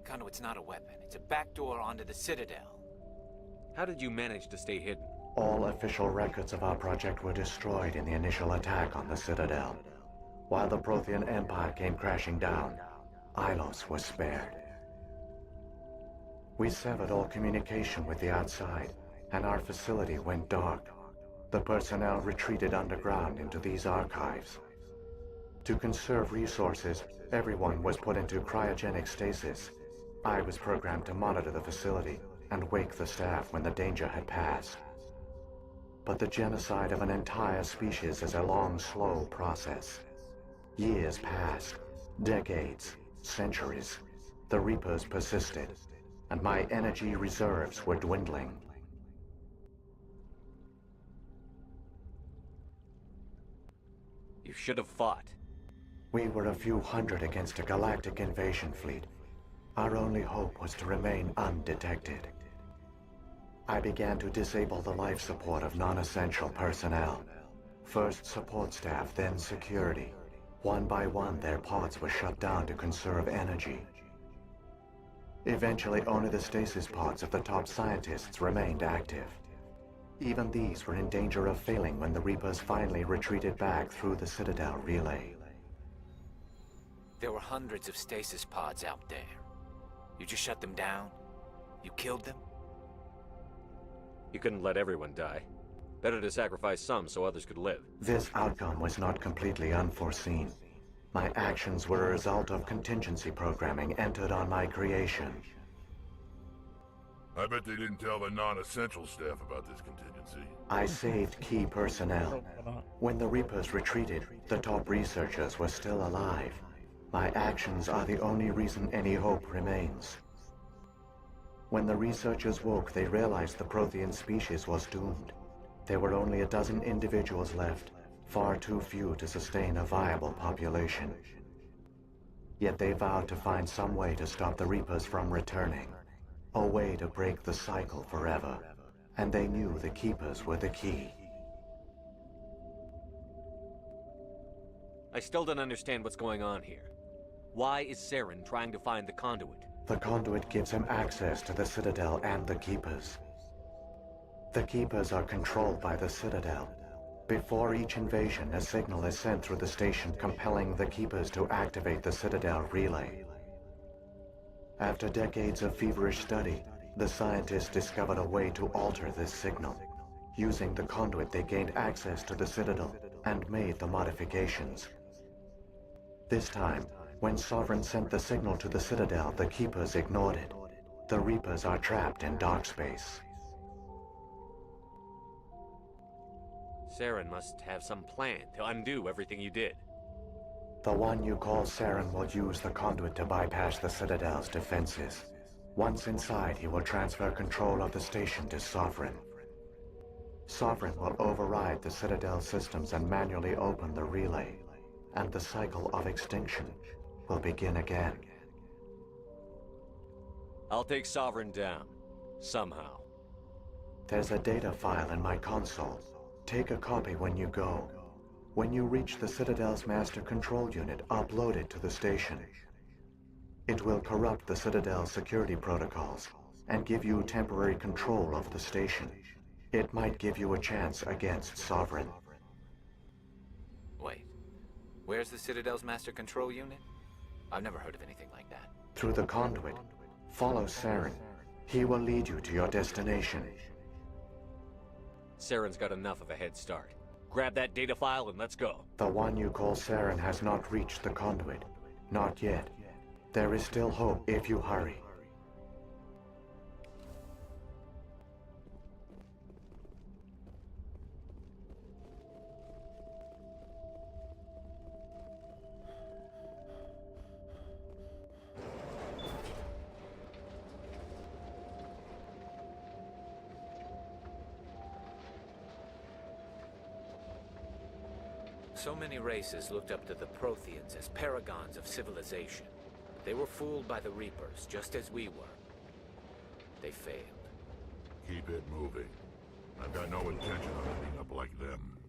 Conduit's not a weapon. It's a backdoor onto the Citadel. How did you manage to stay hidden? All official records of our project were destroyed in the initial attack on the Citadel. While the Prothean Empire came crashing down, Ilos was spared. We severed all communication with the outside, and our facility went dark. The personnel retreated underground into these archives. To conserve resources, everyone was put into cryogenic stasis. I was programmed to monitor the facility and wake the staff when the danger had passed. But the genocide of an entire species is a long, slow process. Years passed, decades, centuries. The Reapers persisted, and my energy reserves were dwindling. You should have fought. We were a few hundred against a galactic invasion fleet. Our only hope was to remain undetected. I began to disable the life support of non-essential personnel. First support staff, then security. One by one, their pods were shut down to conserve energy. Eventually, only the stasis pods of the top scientists remained active. Even these were in danger of failing when the Reapers finally retreated back through the Citadel relay. There were hundreds of stasis pods out there. You just shut them down? You killed them? You couldn't let everyone die. Better to sacrifice some so others could live. This outcome was not completely unforeseen. My actions were a result of contingency programming entered on my creation. I bet they didn't tell the non-essential staff about this contingency. I saved key personnel. When the Reapers retreated, the top researchers were still alive. My actions are the only reason any hope remains. When the researchers woke, they realized the Prothean species was doomed. There were only a dozen individuals left, far too few to sustain a viable population. Yet they vowed to find some way to stop the Reapers from returning. A way to break the cycle forever. And they knew the Keepers were the key. I still don't understand what's going on here. Why is Saren trying to find the conduit? The conduit gives him access to the Citadel and the Keepers. The Keepers are controlled by the Citadel. Before each invasion, a signal is sent through the station compelling the Keepers to activate the Citadel relay. After decades of feverish study, the scientists discovered a way to alter this signal. Using the conduit, they gained access to the Citadel and made the modifications. This time, when Sovereign sent the signal to the Citadel, the Keepers ignored it. The Reapers are trapped in dark space. Saren must have some plan to undo everything you did. The one you call Saren will use the conduit to bypass the Citadel's defenses. Once inside, he will transfer control of the station to Sovereign. Sovereign will override the Citadel systems and manually open the relay, and the cycle of extinction will begin again. I'll take Sovereign down. Somehow. There's a data file in my console. Take a copy when you go. When you reach the Citadel's master control unit, upload it to the station. It will corrupt the Citadel's security protocols and give you temporary control of the station. It might give you a chance against Sovereign. Wait. Where's the Citadel's master control unit? I've never heard of anything like that. Through the conduit, follow Saren. He will lead you to your destination. Saren's got enough of a head start. Grab that data file and let's go. The one you call Saren has not reached the conduit. Not yet. There is still hope if you hurry. So many races looked up to the Protheans as paragons of civilization. They were fooled by the Reapers, just as we were. They failed. Keep it moving. I've got no intention of ending up like them.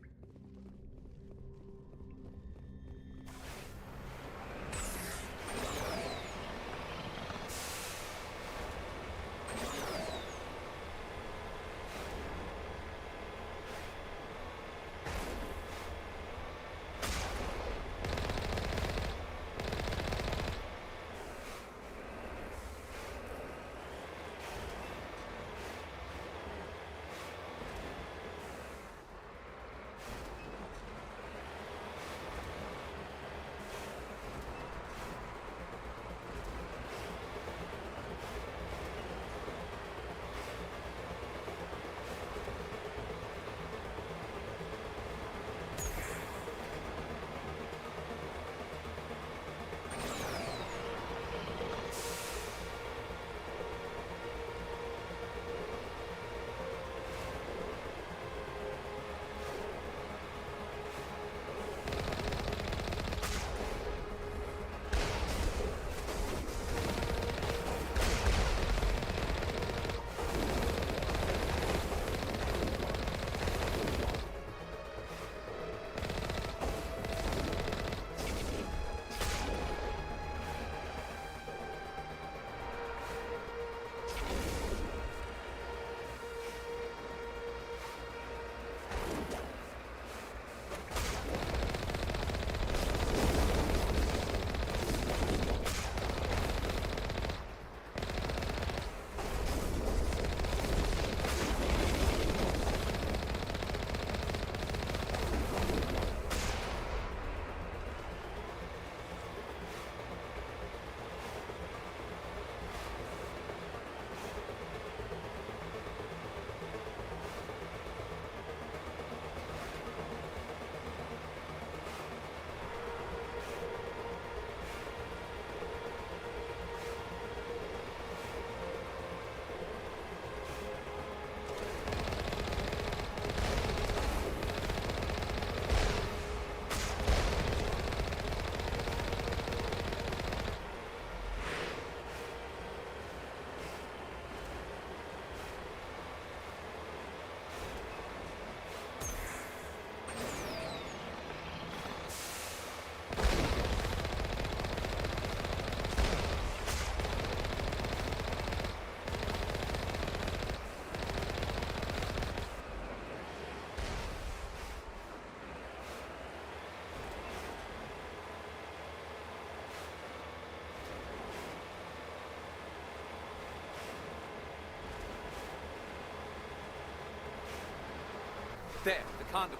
There, the conduit.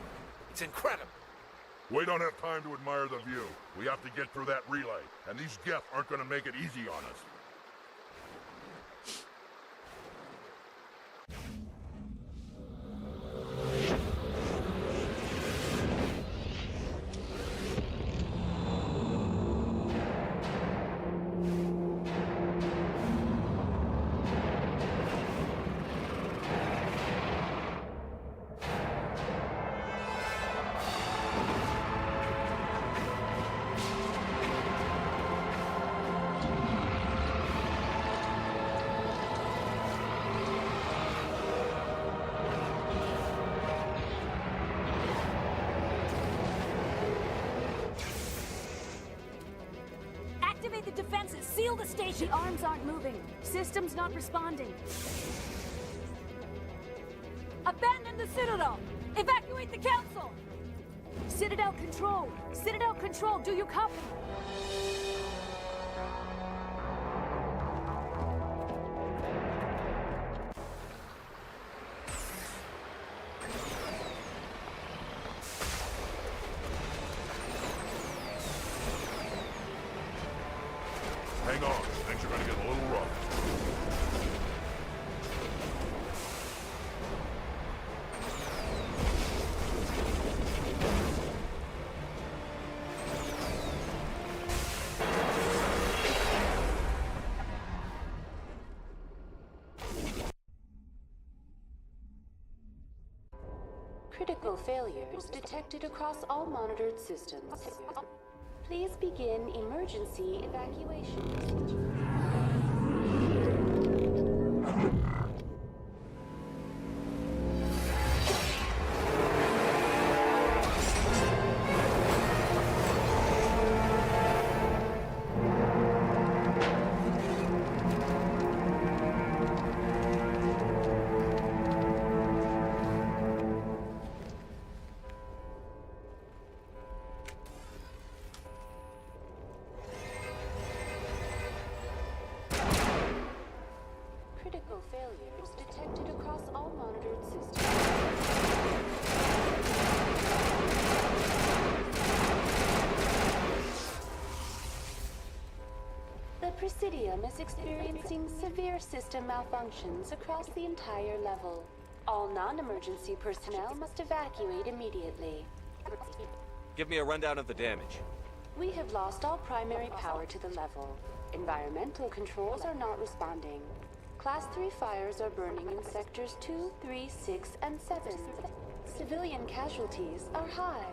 It's incredible. We don't have time to admire the view. We have to get through that relay, and these Geth aren't gonna make it easy on us. Activate the defenses! Seal the station! The arms aren't moving. Systems not responding. Abandon the Citadel! Evacuate the Council! Citadel Control! Citadel Control, do you copy? Hang on, things are gonna get a little rough. Critical failures detected across all monitored systems. Please begin emergency evacuation procedure. Critical failures detected across all monitored systems. The Presidium is experiencing severe system malfunctions across the entire level. All non-emergency personnel must evacuate immediately. Give me a rundown of the damage. We have lost all primary power to the level. Environmental controls are not responding. Class 3 fires are burning in sectors 2, 3, 6, and 7. Civilian casualties are high.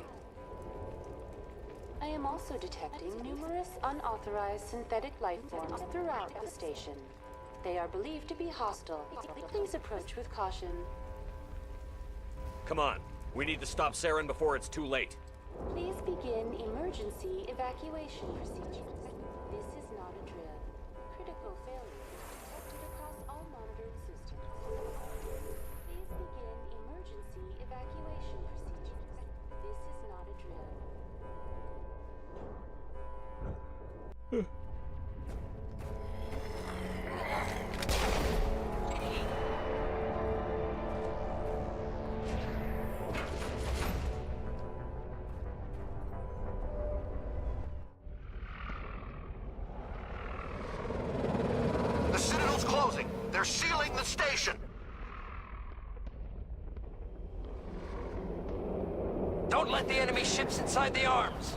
I am also detecting numerous unauthorized synthetic life forms throughout the station. They are believed to be hostile. Please approach with caution. Come on. We need to stop Saren before it's too late. Please begin emergency evacuation procedures. This is not a drill. Critical failure detected across all monitored systems. Please begin emergency evacuation procedures. This is not a drill. The Citadel's closing. They're sealing the station. Don't let the enemy ships inside the arms!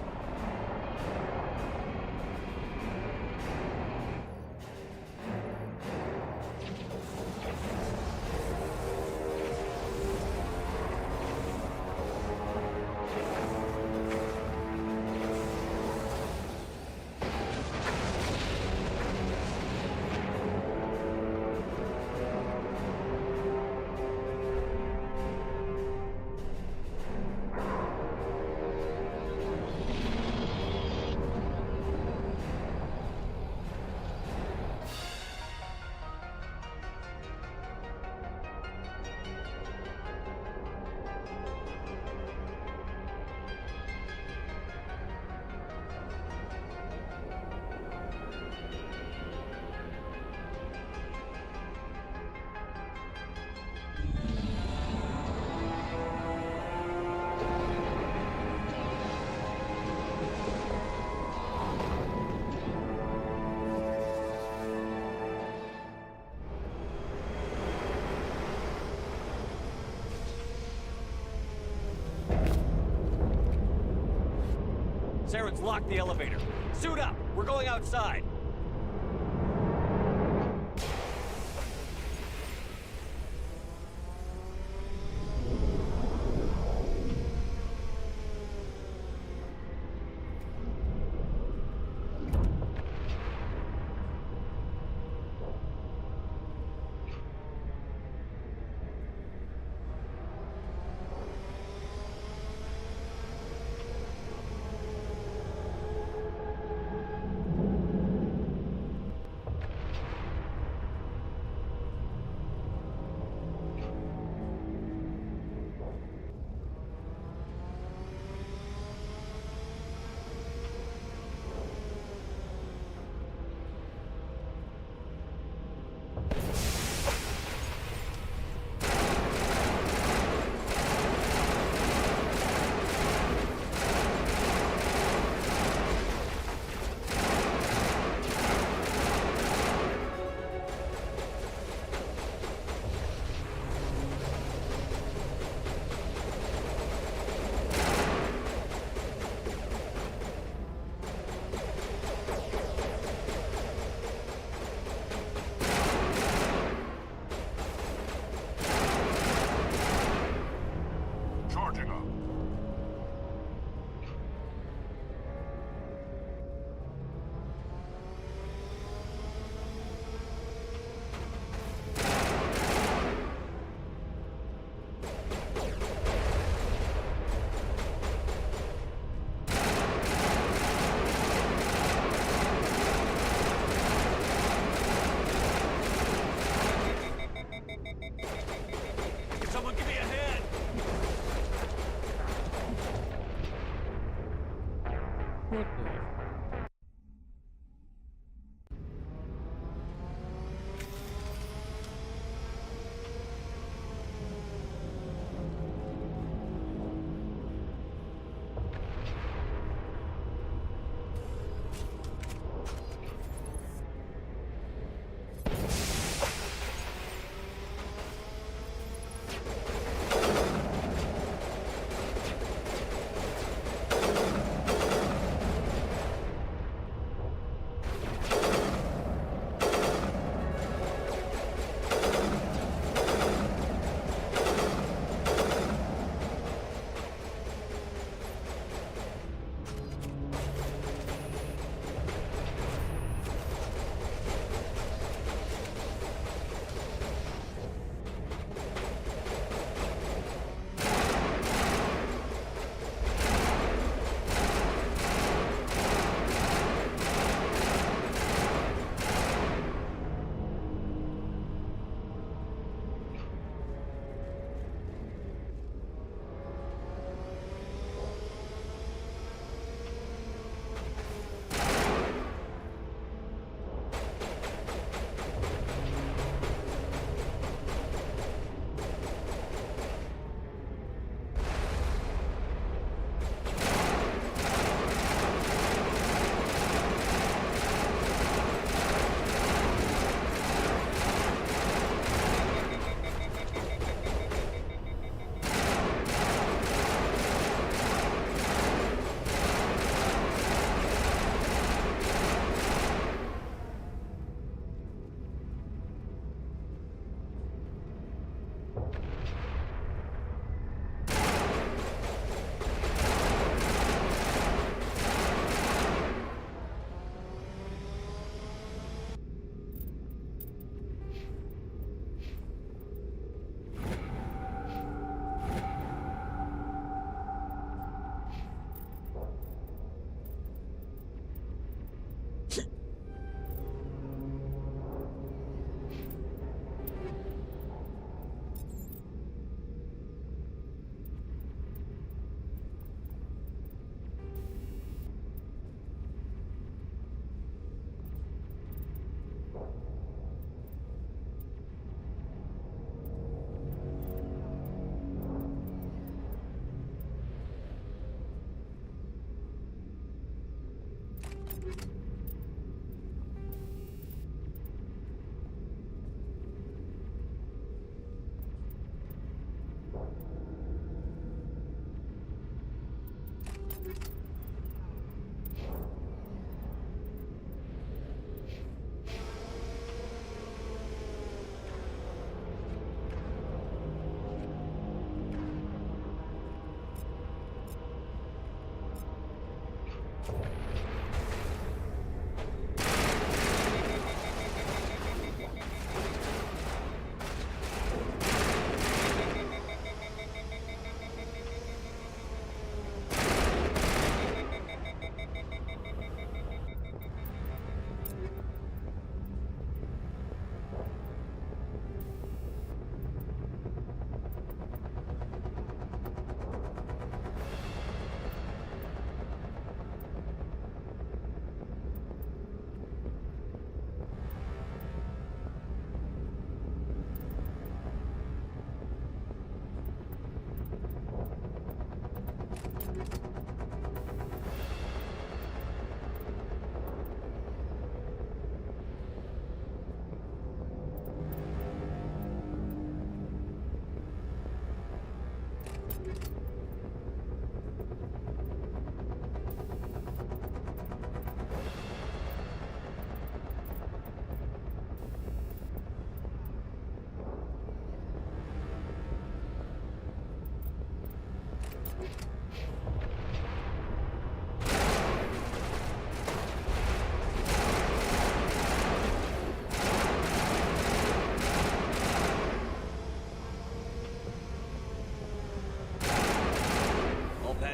Saren's locked the elevator. Suit up! We're going outside!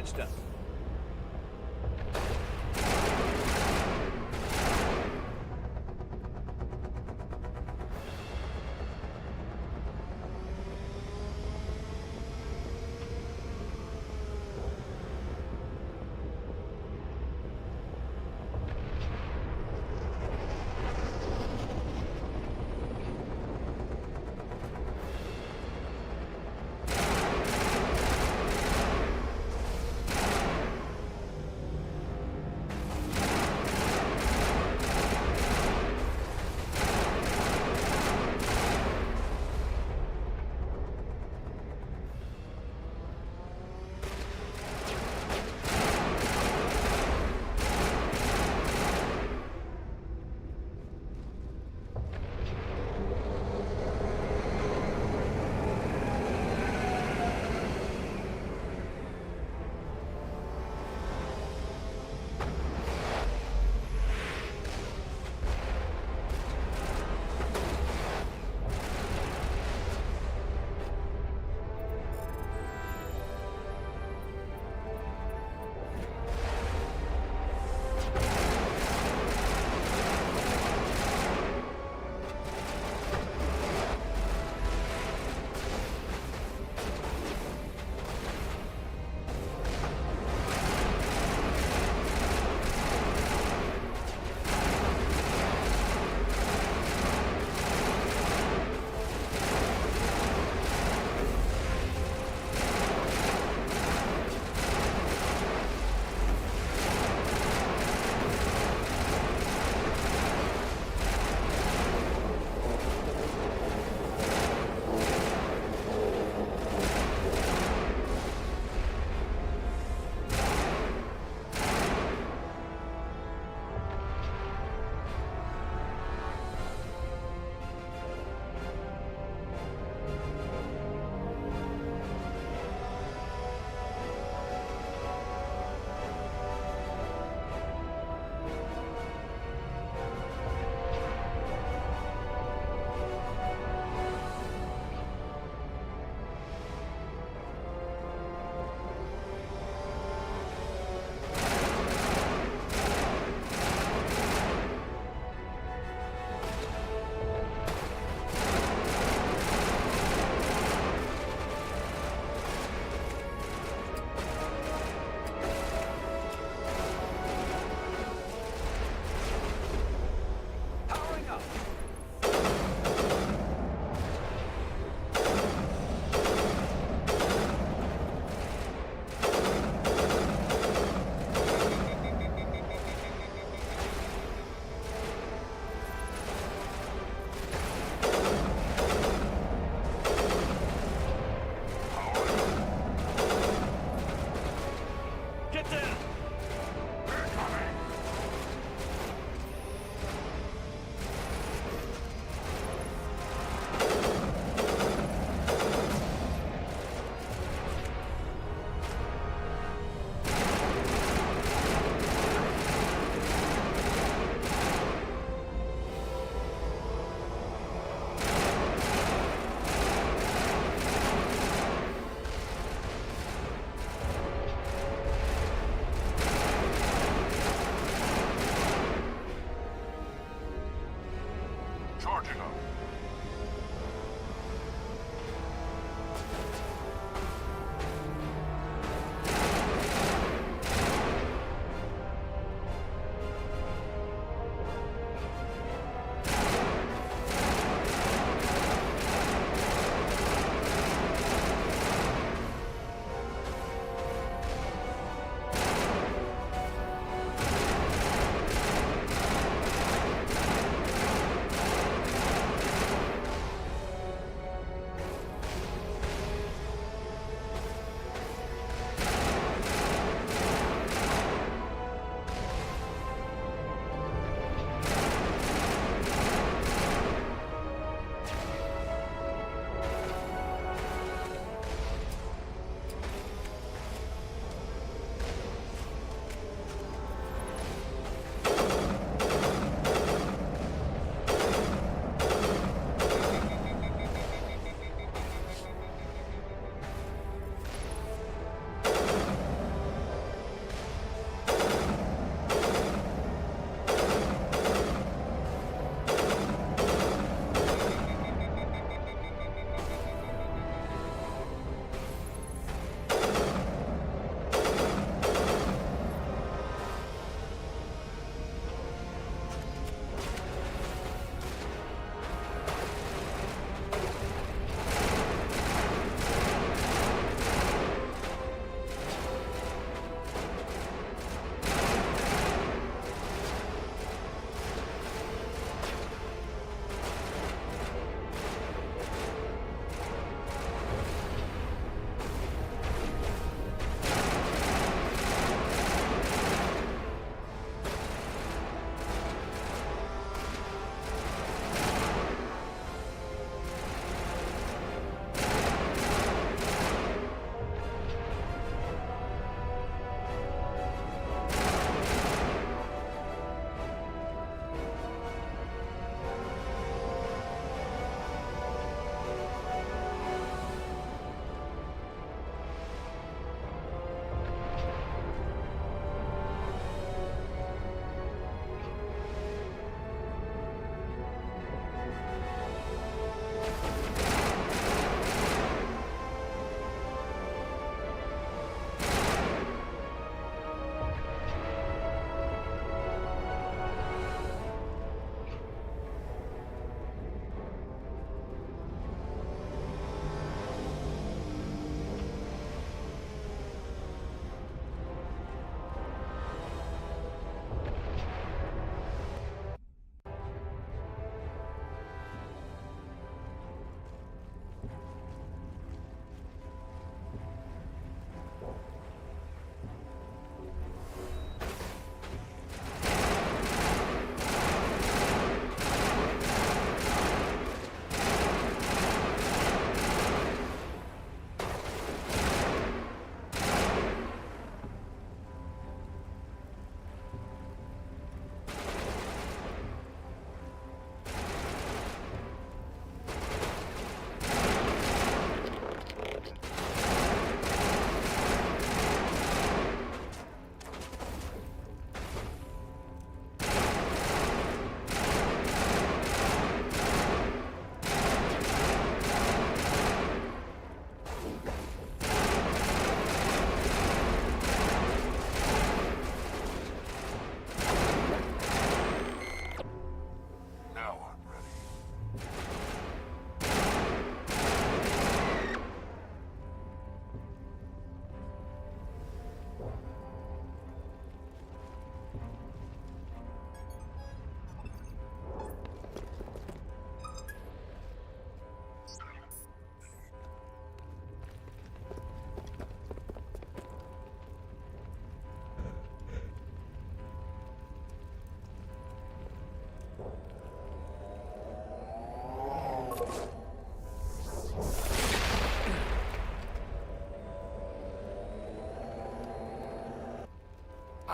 stuff.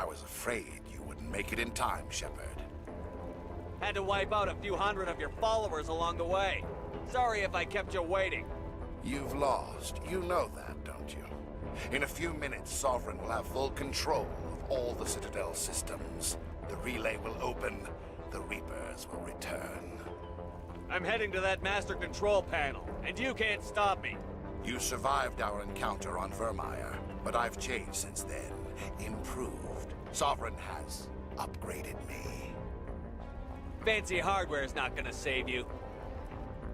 I was afraid you wouldn't make it in time, Shepard. Had to wipe out a few hundred of your followers along the way. Sorry if I kept you waiting. You've lost. You know that, don't you? In a few minutes, Sovereign will have full control of all the Citadel systems. The relay will open. The Reapers will return. I'm heading to that master control panel, and you can't stop me. You survived our encounter on Vermeer, but I've changed since then. Improved. Sovereign has upgraded me. Fancy hardware's not gonna save you.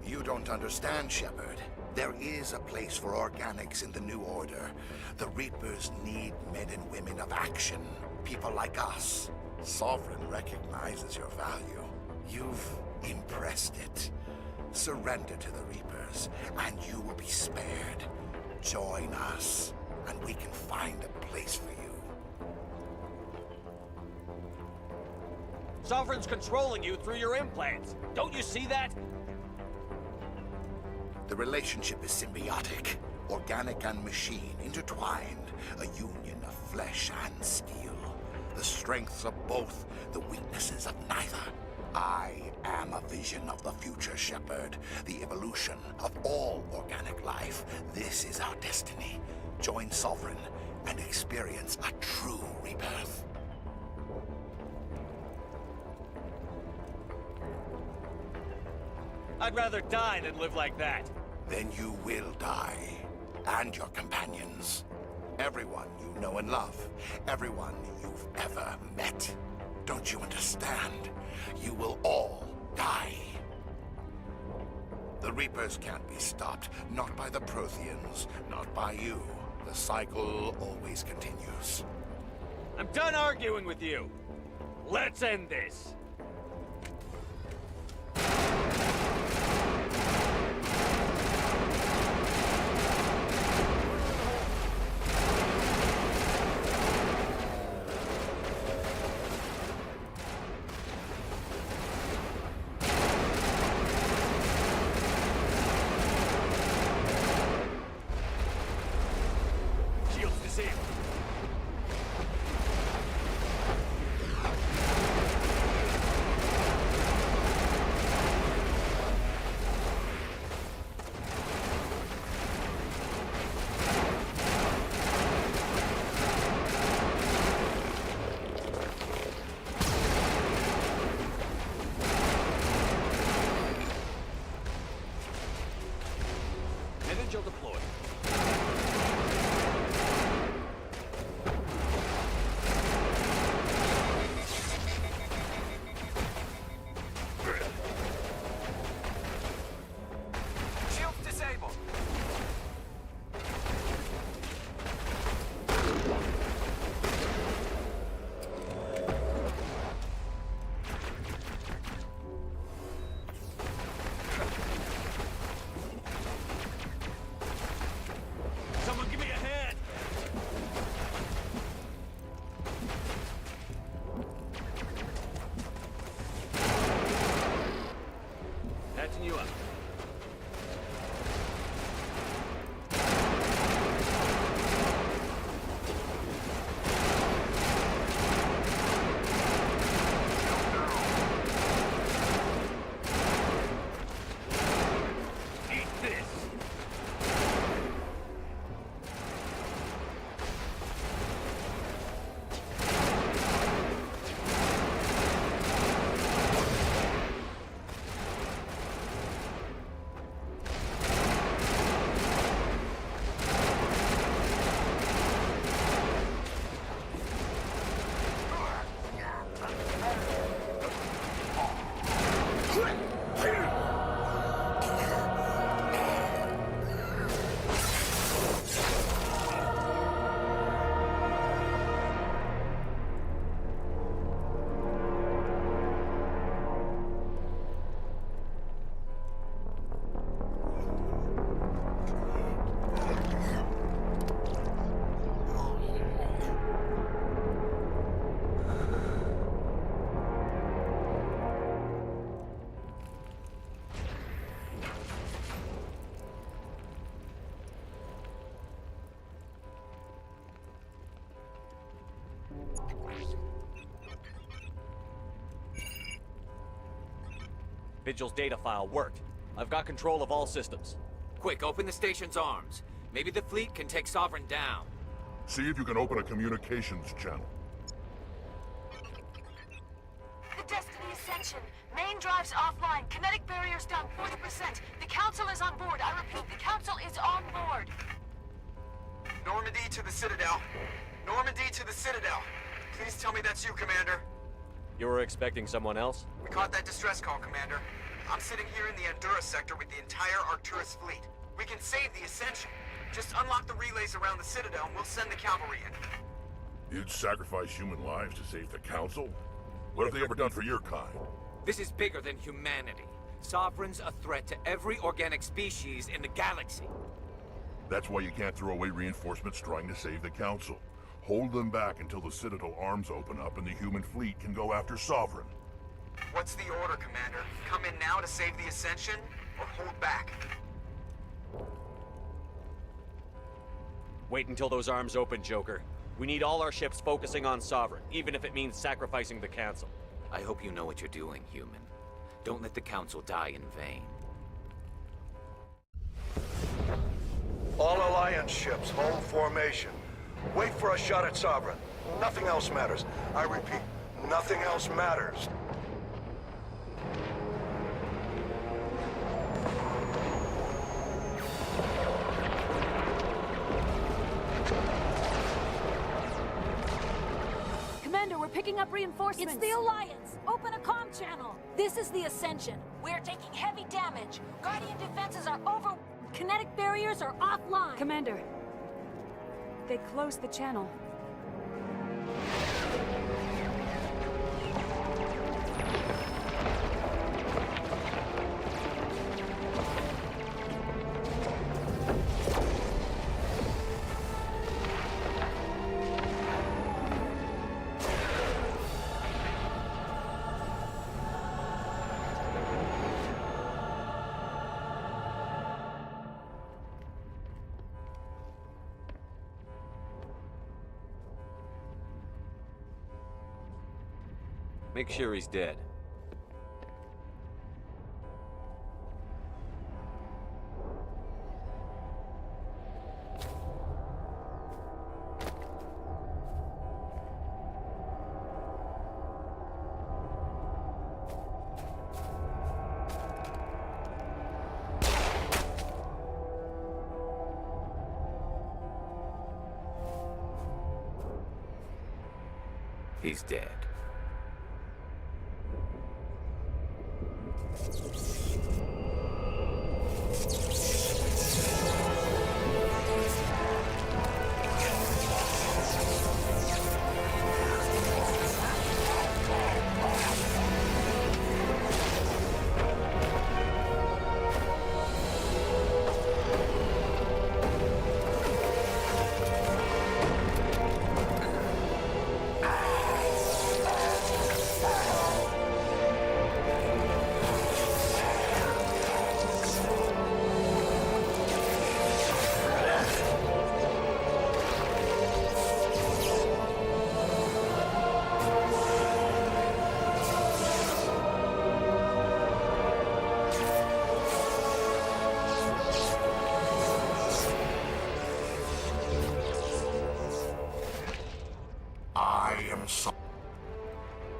You don't understand, Shepard. There is a place for organics in the New Order. The Reapers need men and women of action. People like us. Sovereign recognizes your value. You've impressed it. Surrender to the Reapers, and you will be spared. Join us, and we can find a place for you. Sovereign's controlling you through your implants. Don't you see that? The relationship is symbiotic. Organic and machine intertwined. A union of flesh and steel. The strengths of both, the weaknesses of neither. I am a vision of the future, Shepard. The evolution of all organic life. This is our destiny. Join Sovereign and experience a true rebirth. I'd rather die than live like that. Then you will die. And your companions. Everyone you know and love. Everyone you've ever met. Don't you understand? You will all die. The Reapers can't be stopped. Not by the Protheans. Not by you. The cycle always continues. I'm done arguing with you. Let's end this. Vigil's data file worked. I've got control of all systems. Quick, open the station's arms. Maybe the fleet can take Sovereign down. See if you can open a communications channel. The Destiny Ascension. Main drives offline. Kinetic barriers down 40%. The Council is on board. I repeat, the Council is on board. Normandy to the Citadel. Normandy to the Citadel. Please tell me that's you, Commander. You were expecting someone else? We caught that distress call, Commander. I'm sitting here in the Endura sector with the entire Arcturus fleet. We can save the Ascension. Just unlock the relays around the Citadel and we'll send the cavalry in. You'd sacrifice human lives to save the Council? What have they ever done for your kind? This is bigger than humanity. Sovereign's a threat to every organic species in the galaxy. That's why you can't throw away reinforcements trying to save the Council. Hold them back until the Citadel arms open up and the human fleet can go after Sovereign. What's the order, Commander? Come in now to save the Ascension, or hold back? Wait until those arms open, Joker. We need all our ships focusing on Sovereign, even if it means sacrificing the Council. I hope you know what you're doing, human. Don't let the Council die in vain. All Alliance ships, hold formation. Wait for a shot at Sovereign. Nothing else matters. I repeat, nothing else matters. Commander, we're picking up reinforcements. It's the Alliance. Open a comm channel. This is the Ascension. We're taking heavy damage. Guardian defenses are over. Kinetic barriers are offline. Commander, they closed the channel. Make sure he's dead. He's dead.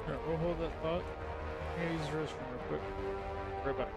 Alright, we'll hold that thought. I'm gonna use the restroom real quick. Right back.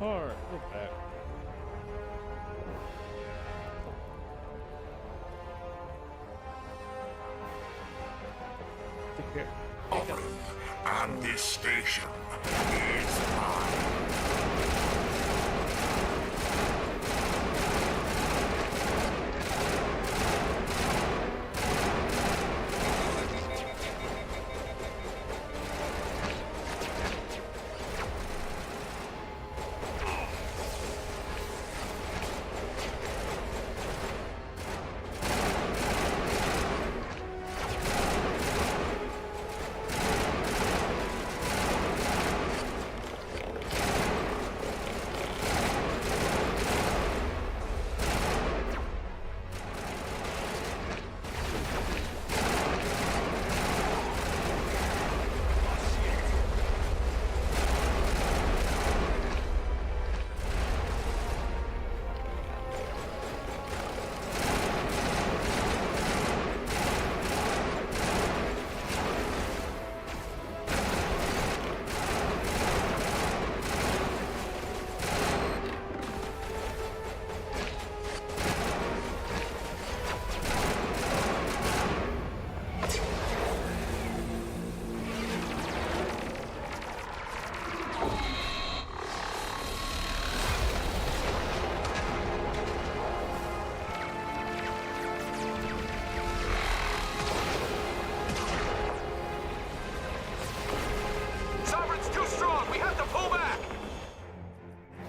Alright, we're back. Take care. And this station is mine.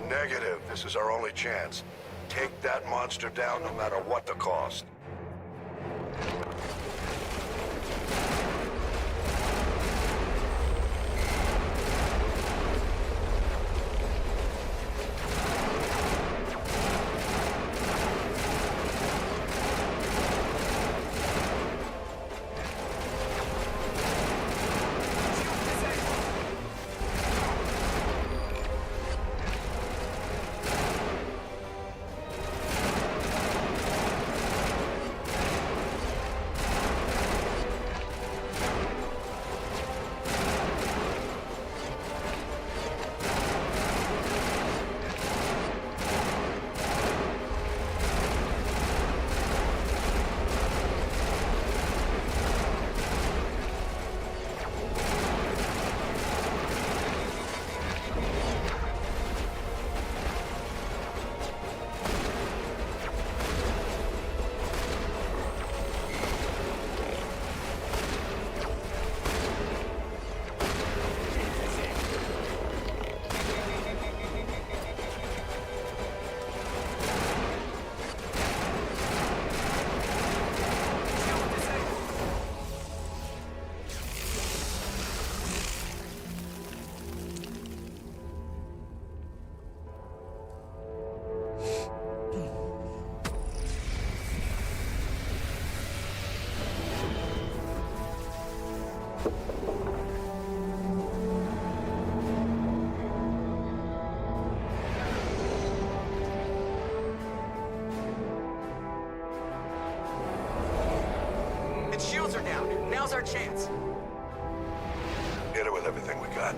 Negative. This is our only chance. Take that monster down no matter what the cost. Its shields are down. Now's our chance. Hit it with everything we got.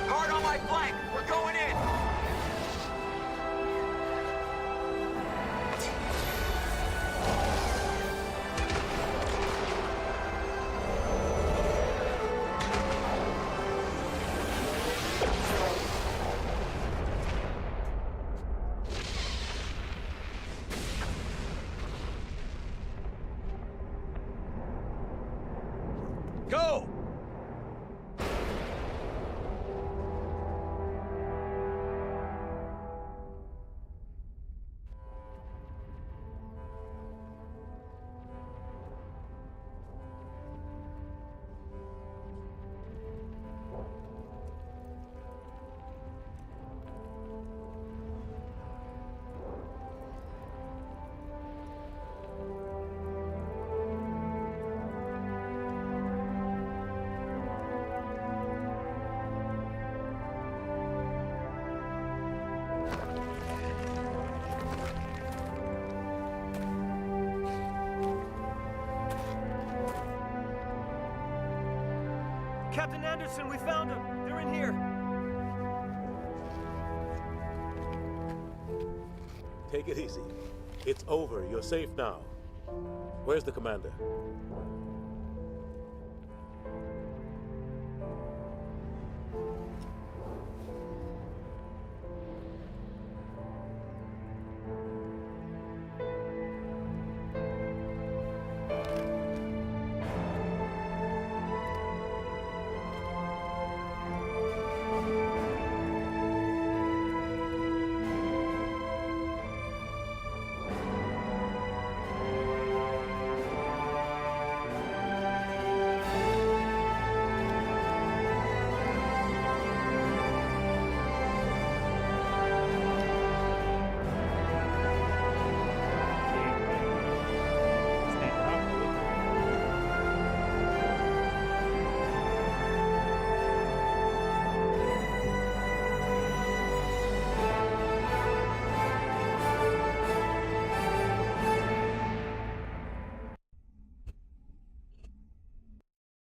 Hard on my flank. We're going in. Go! Captain Anderson, we found them. They're in here. Take it easy. It's over. You're safe now. Where's the commander?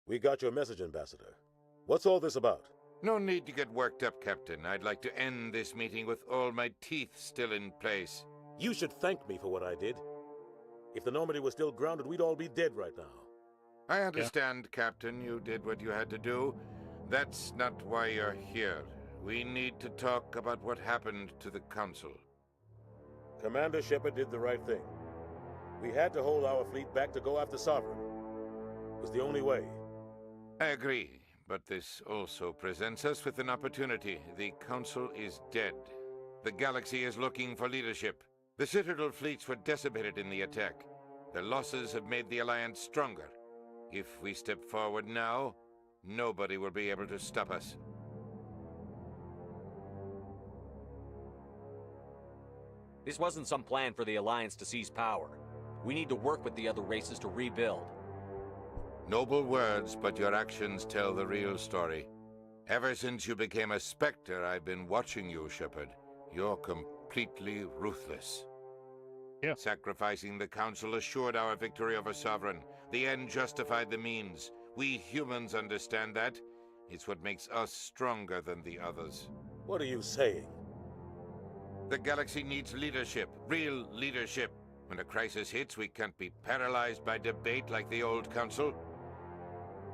We got your message, Ambassador. What's all this about? No need to get worked up, Captain. I'd like to end this meeting with all my teeth still in place. You should thank me for what I did. If the Normandy was still grounded, we'd all be dead right now. I understand, Captain. You did what you had to do. That's not why you're here. We need to talk about what happened to the Council. Commander Shepard did the right thing. We had to hold our fleet back to go after Sovereign. It was the only way. I agree, but this also presents us with an opportunity. The Council is dead. The galaxy is looking for leadership. The Citadel fleets were decimated in the attack. Their losses have made the Alliance stronger. If we step forward now, nobody will be able to stop us. This wasn't some plan for the Alliance to seize power. We need to work with the other races to rebuild. Noble words, but your actions tell the real story. Ever since you became a Spectre, I've been watching you, Shepard. You're completely ruthless. Yeah. Sacrificing the Council assured our victory over Sovereign. The end justified the means. We humans understand that. It's what makes us stronger than the others. What are you saying? The galaxy needs leadership, real leadership. When a crisis hits, we can't be paralyzed by debate like the old Council.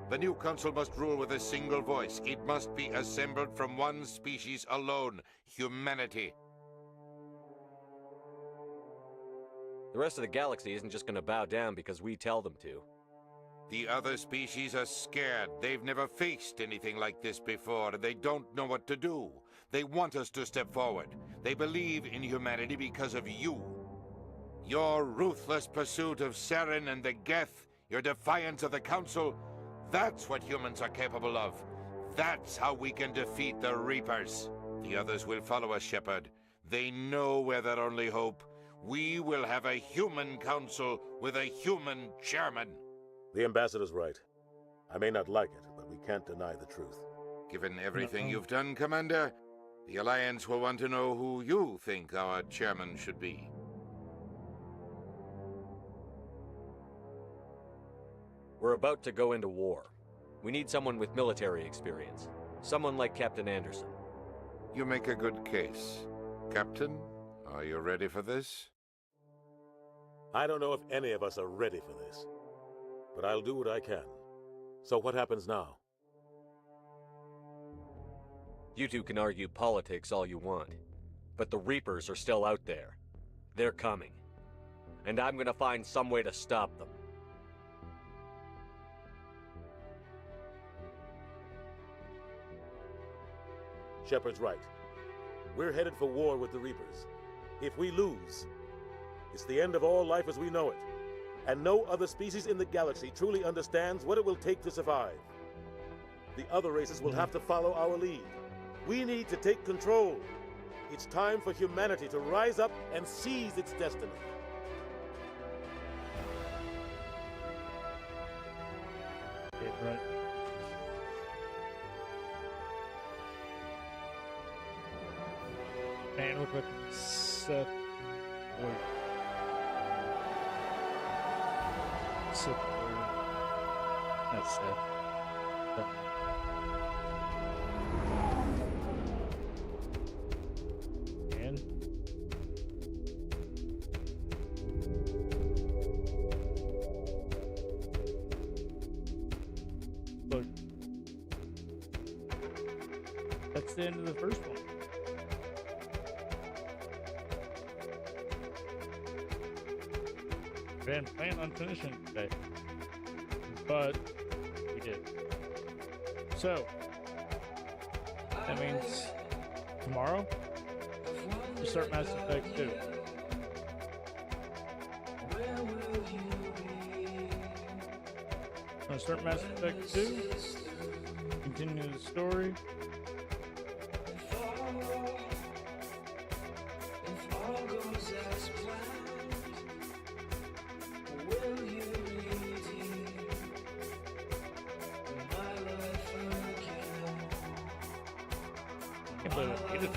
The new Council must rule with a single voice. It must be assembled from one species alone, humanity. The rest of the galaxy isn't just gonna bow down because we tell them to. The other species are scared. They've never faced anything like this before, and they don't know what to do. They want us to step forward. They believe in humanity because of you. Your ruthless pursuit of Saren and the Geth, your defiance of the Council, that's what humans are capable of. That's how we can defeat the Reapers. The others will follow us, Shepard. They know we're their only hope. We will have a human council with a human chairman. The Ambassador's right. I may not like it, but we can't deny the truth. Given everything you've done, Commander, the Alliance will want to know who you think our chairman should be. We're about to go into war. We need someone with military experience. Someone like Captain Anderson. You make a good case. Captain, are you ready for this? I don't know if any of us are ready for this, but I'll do what I can. So what happens now? You two can argue politics all you want, but the Reapers are still out there. They're coming. And I'm gonna find some way to stop them. Shepard's right. We're headed for war with the Reapers. If we lose, it's the end of all life as we know it. And no other species in the galaxy truly understands what it will take to survive. The other races will have to follow our lead. We need to take control. It's time for humanity to rise up and seize its destiny. Yeah, right. Man, look like Seth. Wait. Seth. That's Seth. explosion. That's the end of the first one. We didn't plan on finishing today, but we did. So, that means tomorrow we start Mass Effect 2. I'm gonna start Mass Effect 2, continue the story. I can't believe I beat it.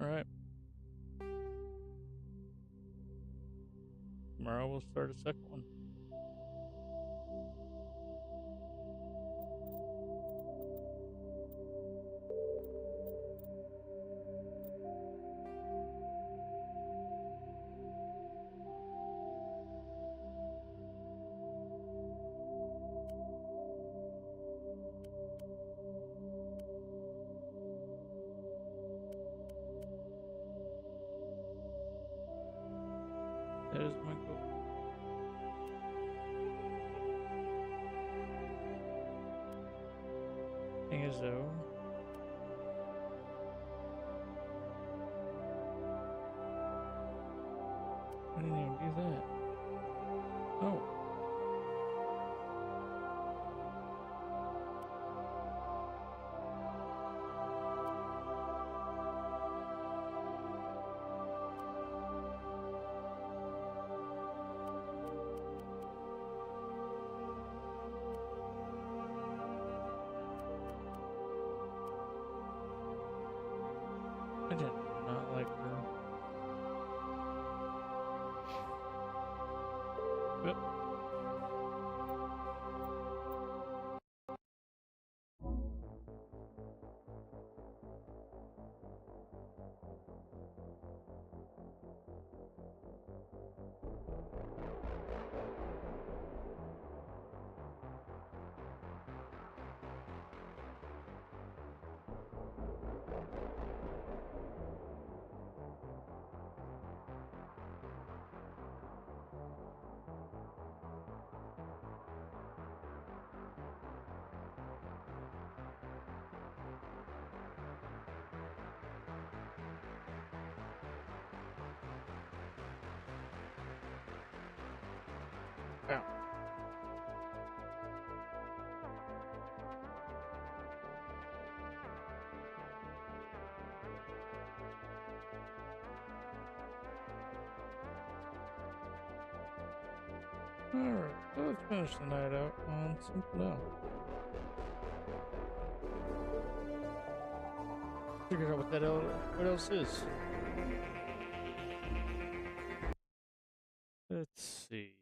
Alright. Tomorrow we'll start a second one. That is my goal. Thing is though, I didn't even do that. Oh. I did not like her. But yeah. Alright, so let's finish the night out on something else. Figure out what else is. Let's see.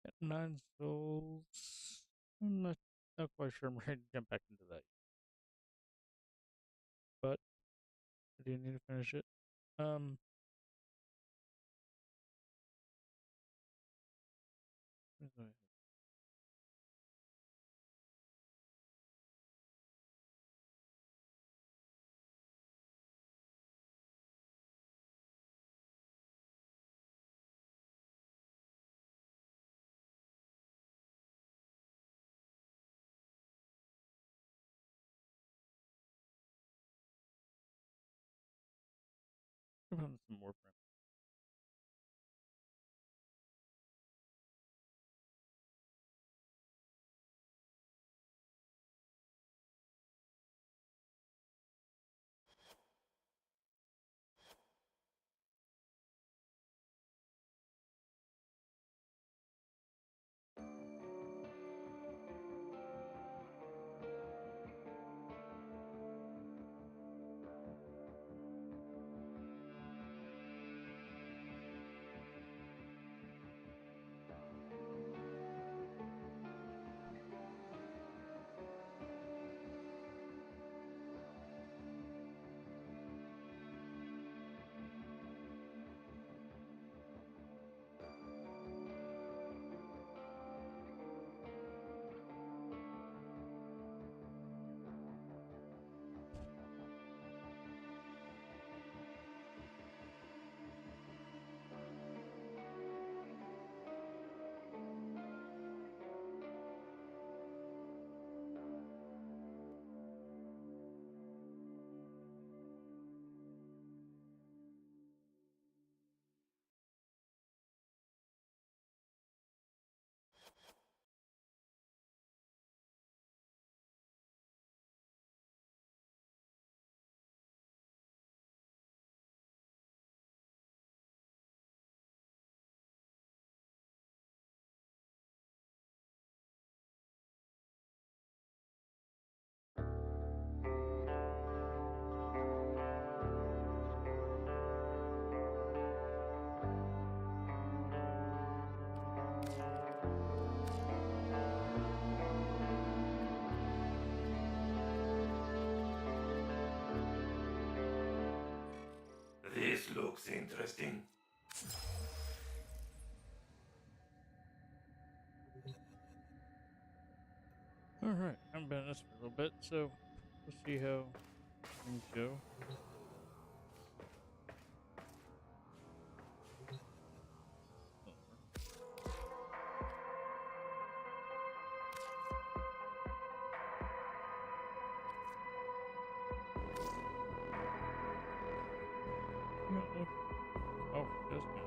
Got 9 souls. I'm not quite sure I'm ready to jump back into that. But I do need to finish it. Where's my some more print. This looks interesting. Alright, I've been in this for a little bit, so we'll see how things go. Oh, just now.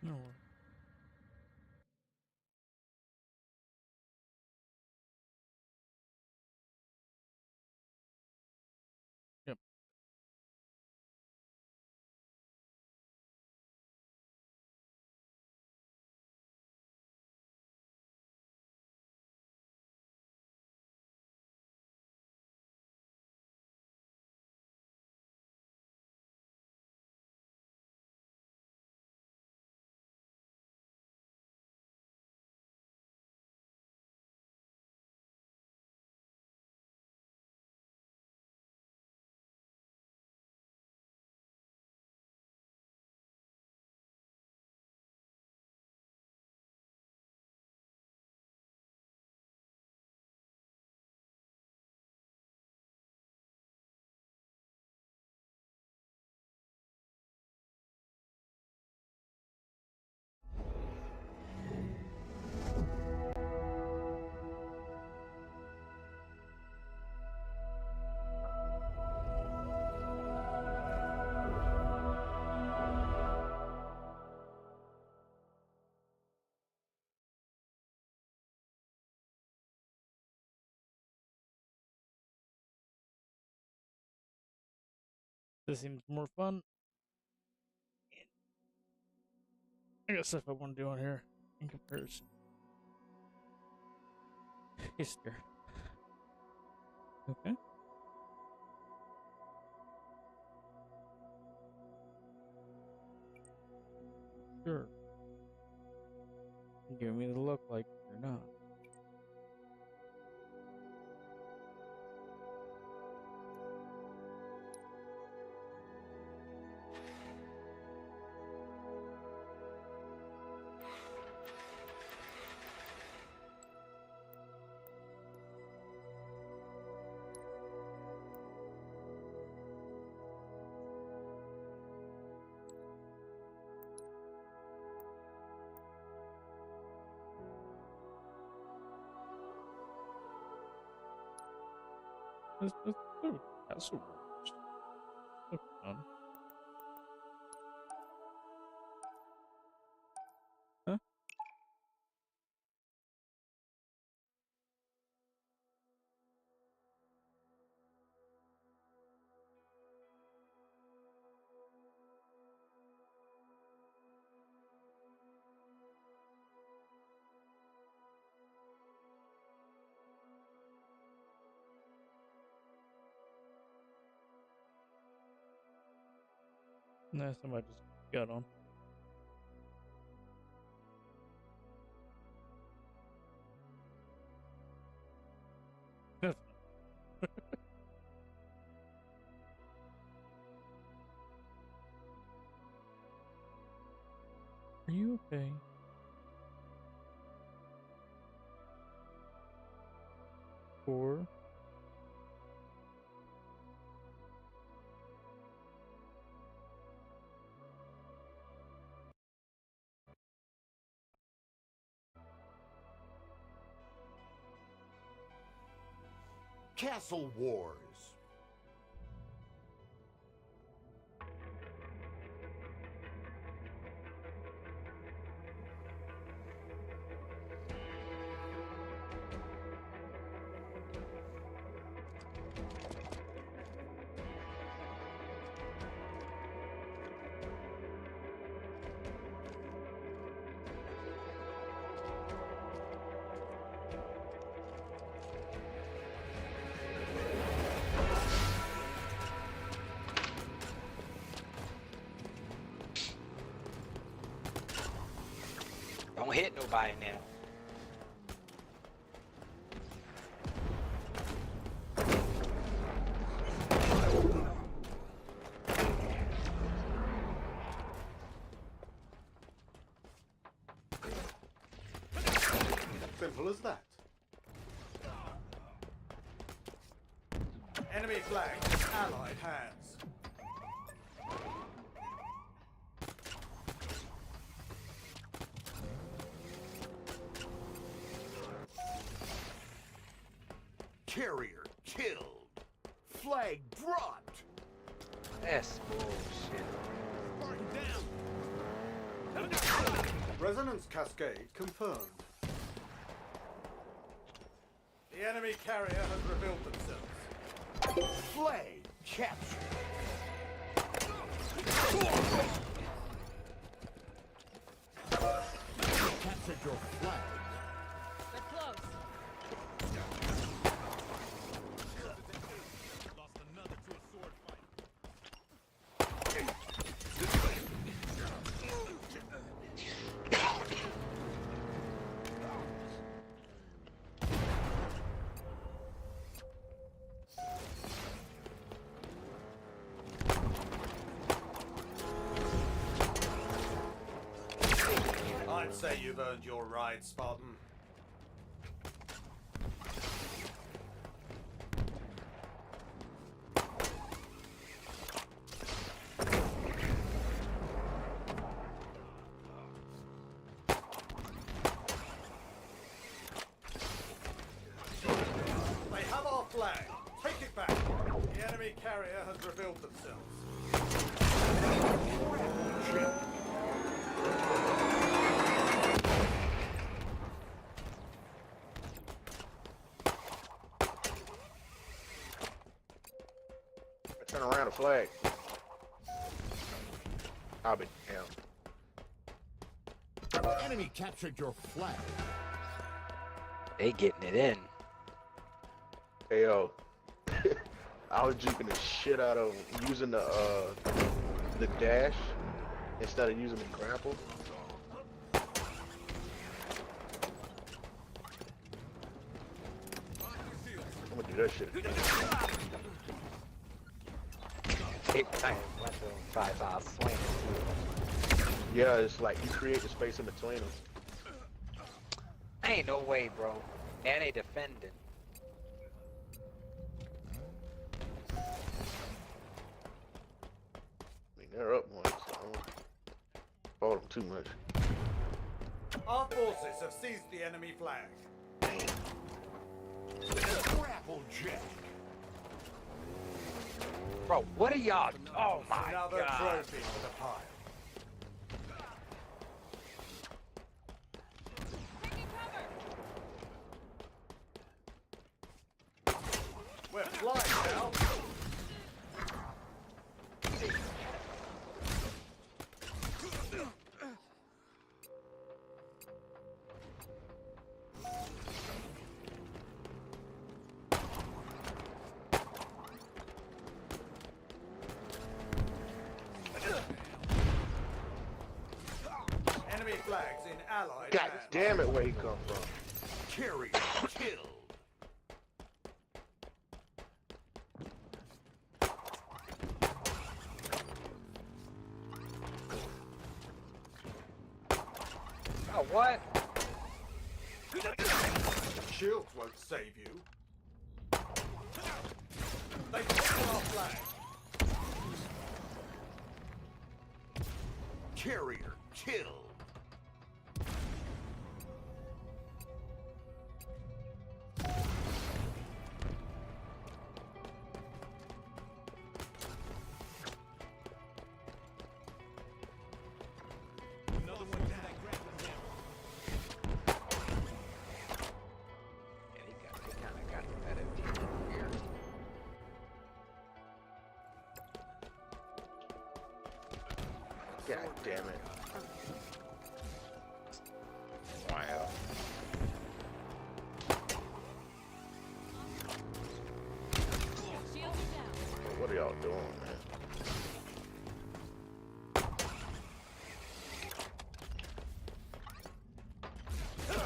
No. Yep. This seems more fun. I got stuff I want to do on here in comparison. History. Okay. Sure. Give me the look like you're not. Ooh, Castle Wars. Look fun. Huh? Nah, somebody just got on. Are you okay? Or Castle Wars. Don't hit nobody now. Simple as that. Enemy flag, allied hands. Carrier killed. Flag dropped. That's bullshit. Resonance cascade confirmed. The enemy carrier has revealed themselves. Flag captured. Captured your flag. They're close. I'd say you've earned your ride, Spartan. They have our flag. Take it back. The enemy carrier has revealed themselves. Turn around the flag. I'll be down. Enemy captured your flag. They getting it in. Hey yo, I was juking the shit out of using the dash instead of using the grapple. I'm gonna do that shit. Yeah, it's like you create the space in between them. Ain't no way, bro. And they defending. I mean, they're up one, so I don't fault them too much. Our forces have seized the enemy flag. Grapple jack. Bro, what are y'all? Oh my Another god. trophy for the pile. We're flying now. Enemy flags in allied God hands. damn it, where he come from? Carrier killed. Oh, what? Shields won't save you. They've taken our flag. Carrier killed. Another one down. Yeah, he kind of got the better deal here. God damn it. Wow. What are y'all doing, man?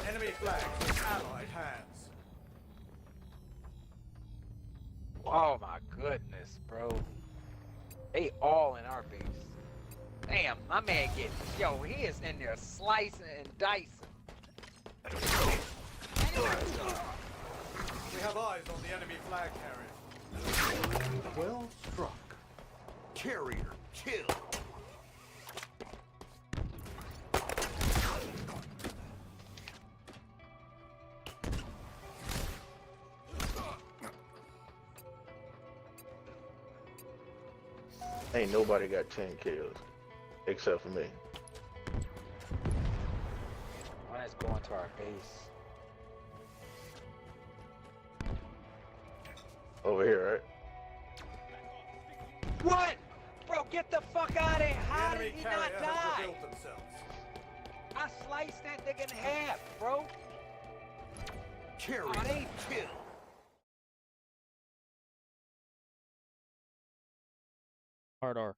Enemy flags in allied hands. Oh my goodness, bro. They all in our base. Damn, my man getting, yo, he is in there slicing and dicing. We have eyes on the enemy flag carrier. Well struck. Carrier killed. Ain't nobody got 10 kills. Except for me. One is going to our base. Over here, right? What? Bro, get the fuck out of here. How The did enemy he carrier not has die? revealed themselves. I sliced that nigga in half, bro. Carrier Oh, they killed. Hard R.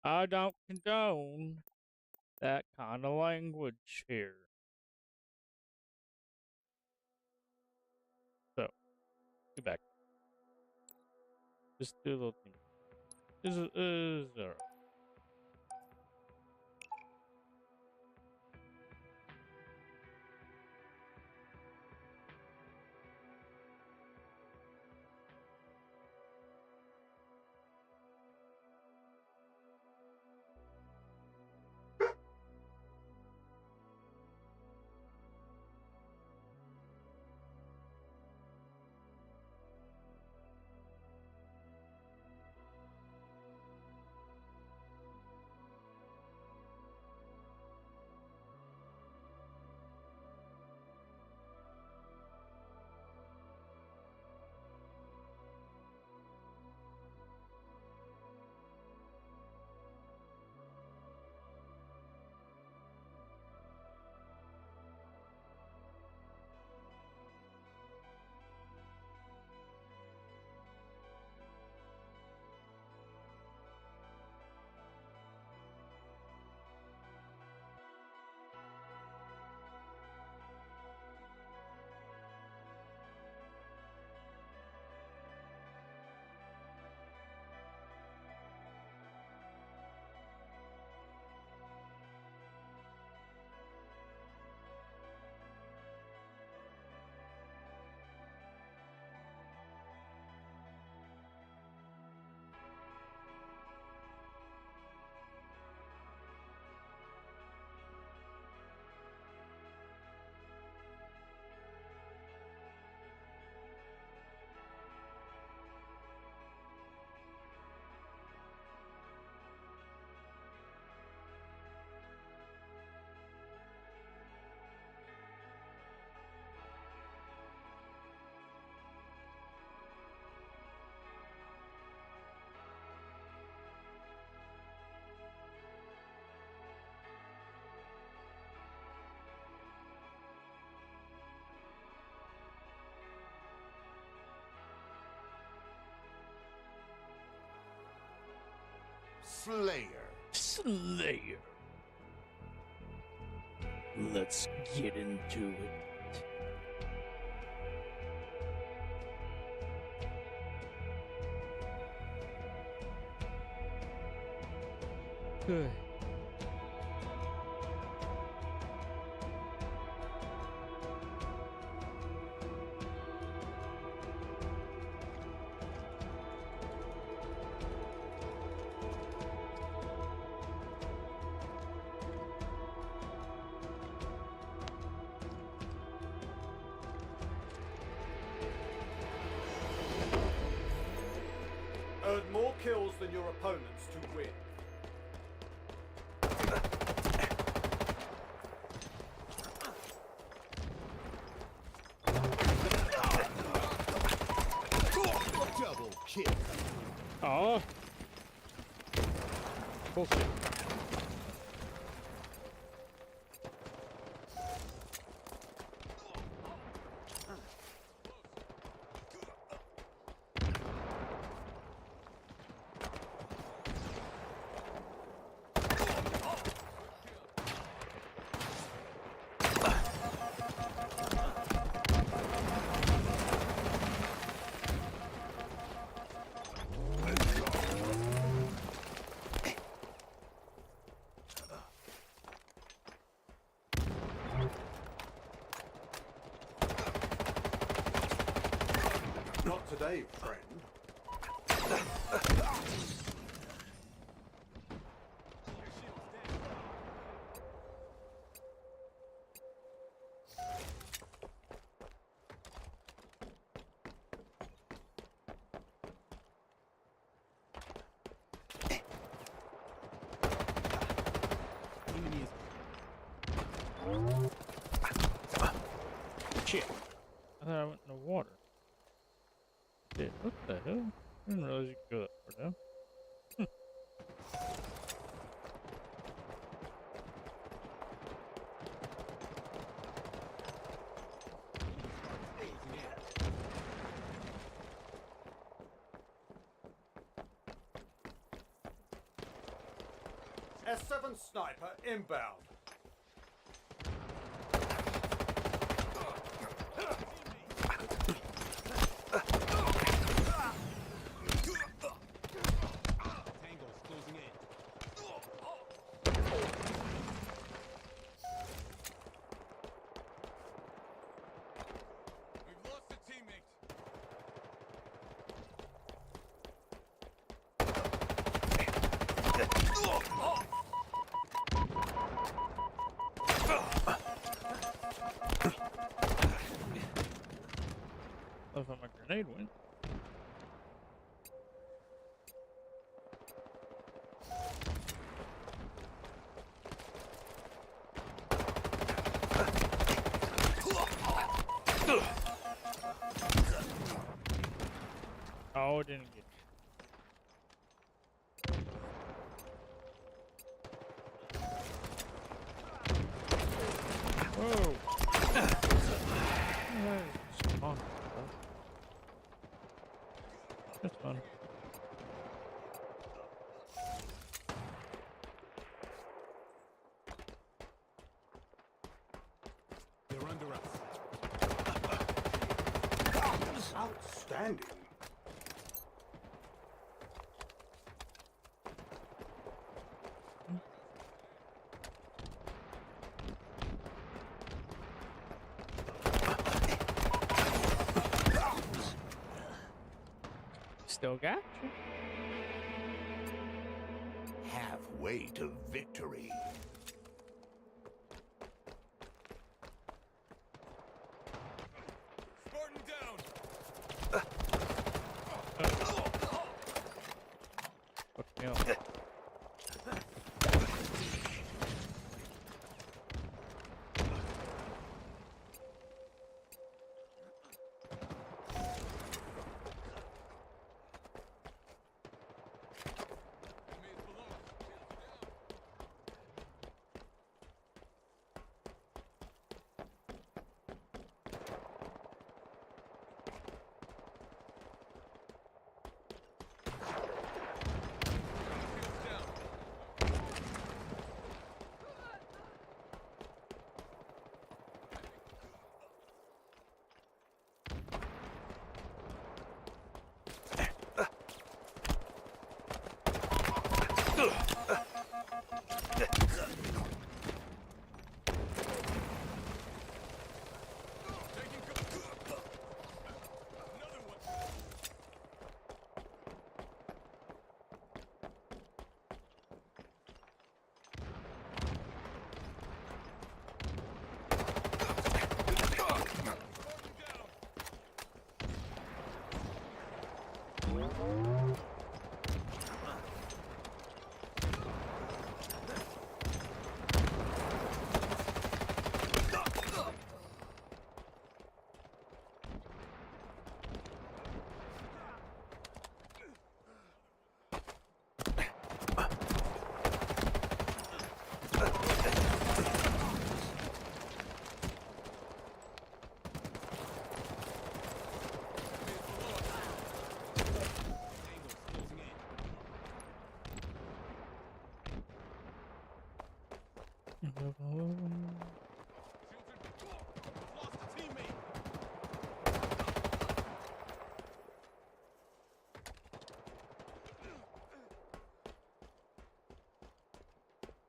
I don't condone that kind of language here. So, get back. Just do a little thing. Is alright. Slayer. Slayer. Let's get into it. Good. Earn more kills than your opponents to win. Double kill. Oh. Bullshit. Not today, friend. Shit. I thought I went in the water. Shit, what the hell? I didn't realize you could go that far down. S7 sniper inbound. Love how my grenade went. Oh, it didn't get you. Whoa. That's fun. That's fun. They're under us. Outstanding. Still got you. Halfway to victory. Spartan down. Fuck me up.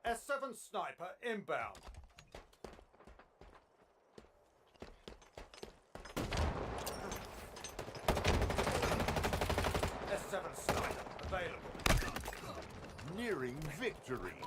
S7 sniper inbound. S7 sniper available. Nearing victory.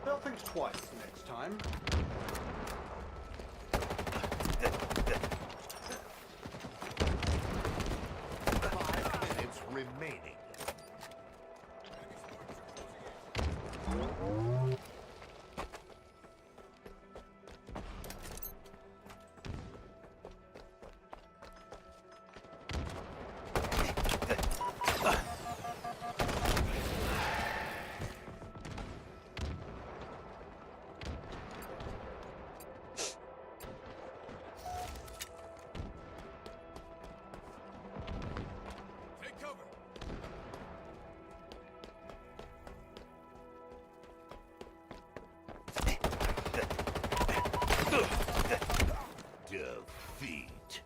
They'll think twice next time. 5 minutes remaining. Defeat.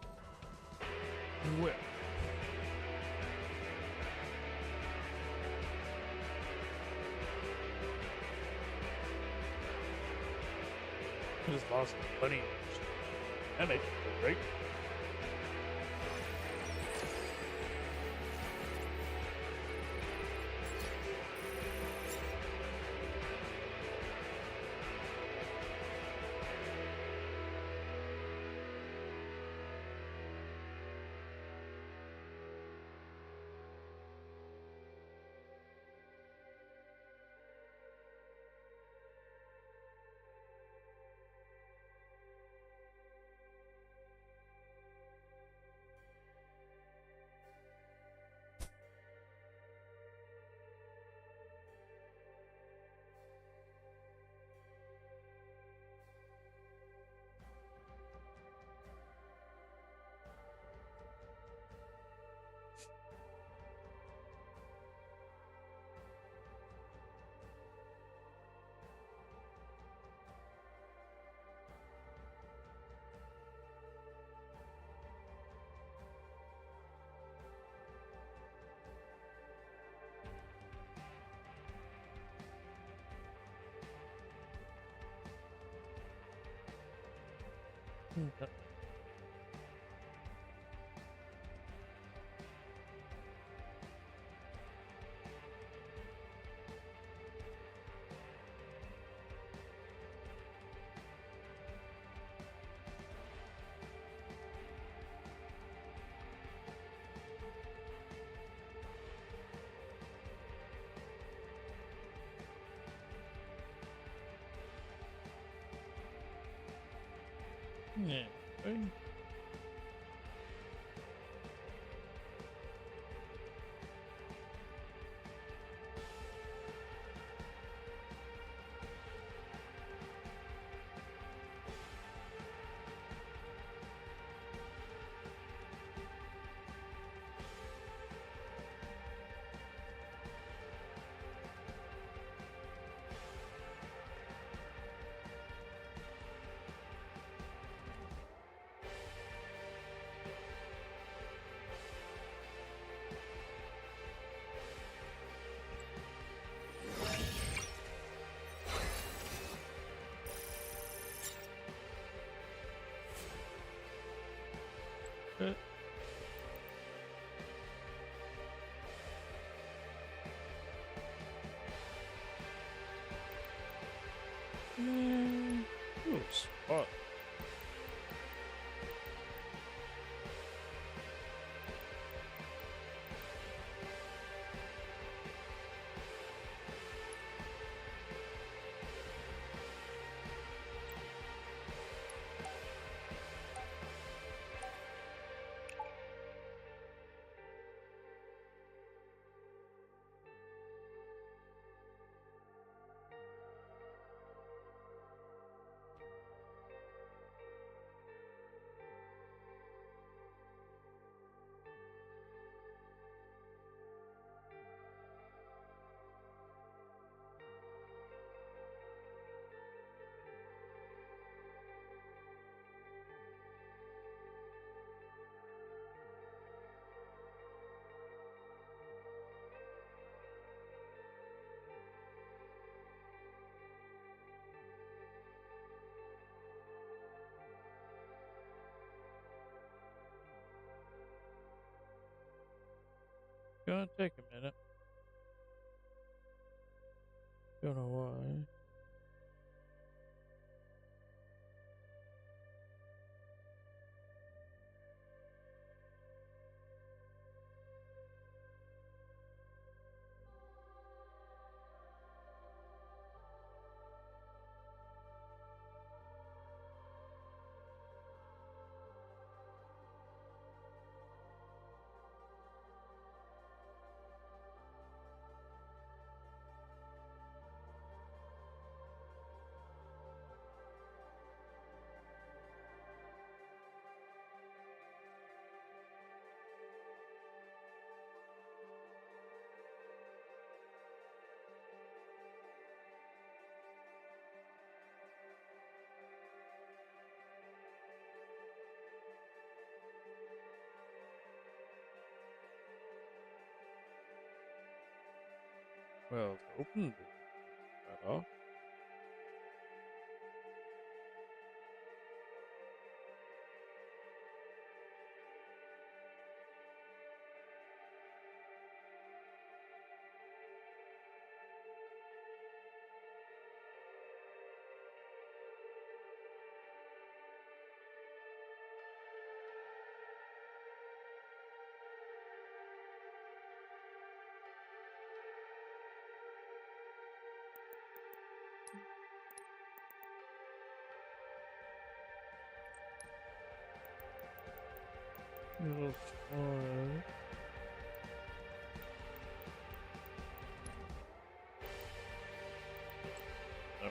Well. I just lost plenty. That makes me feel great. Okay. Yeah. Okay. Cool spot. Gonna take a minute. Don't know why. Well, it's open. Right off. Little floor. Oh.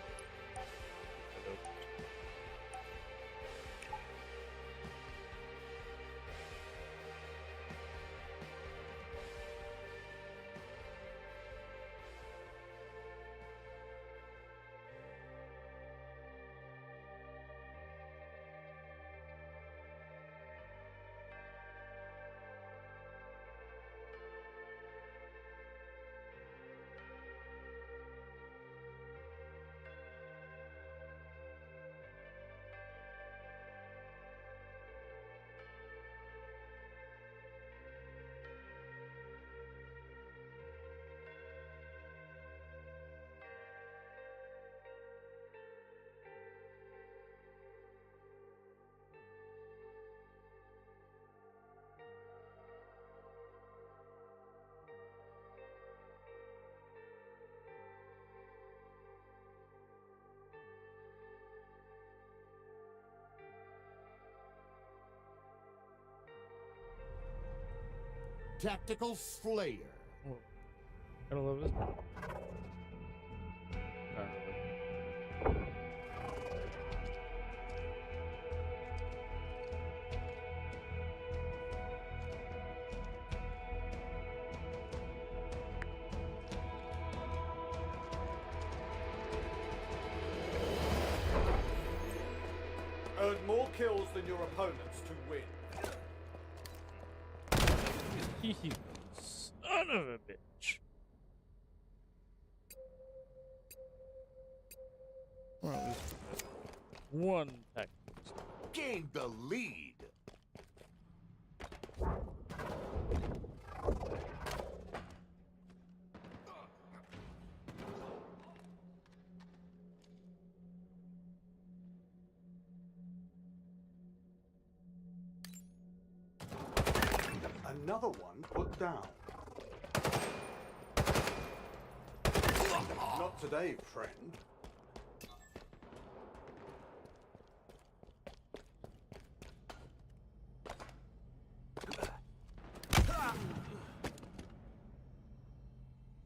Tactical Slayer. Oh, gotta love this. Earn more kills than your opponents to win. You son of a bitch. Well, at least one tactics. Gain the lead. Another one put down. Not today, friend.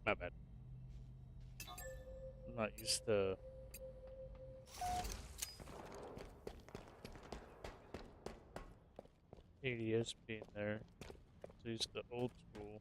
My bad. I'm not used to ADS being there. So used to old school.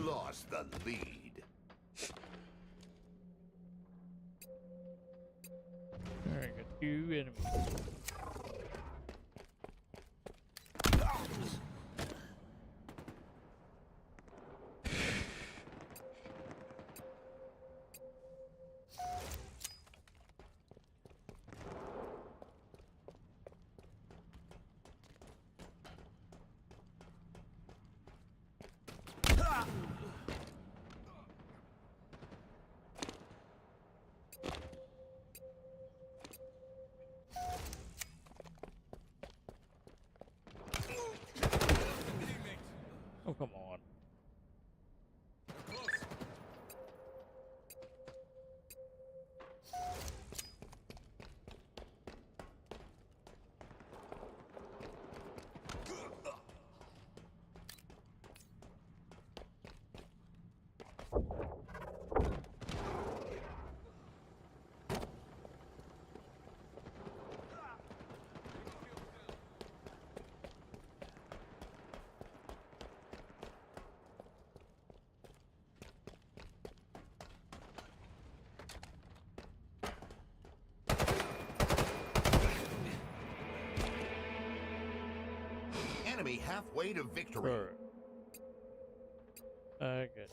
Lost the lead. Alright, got 2 enemies. Oh, come on. Enemy halfway to victory. Sure. Good.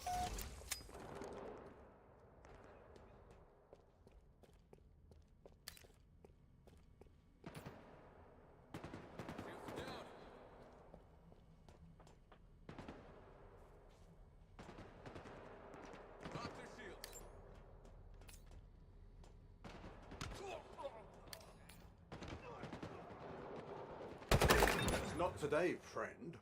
Not today, friend.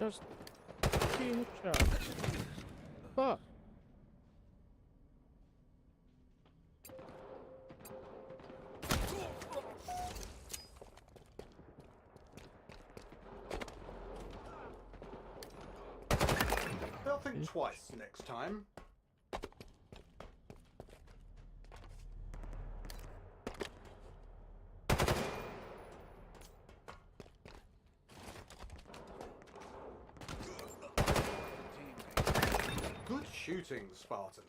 Just team shot. Fuck. They'll think twice next time. Good shooting, Spartan.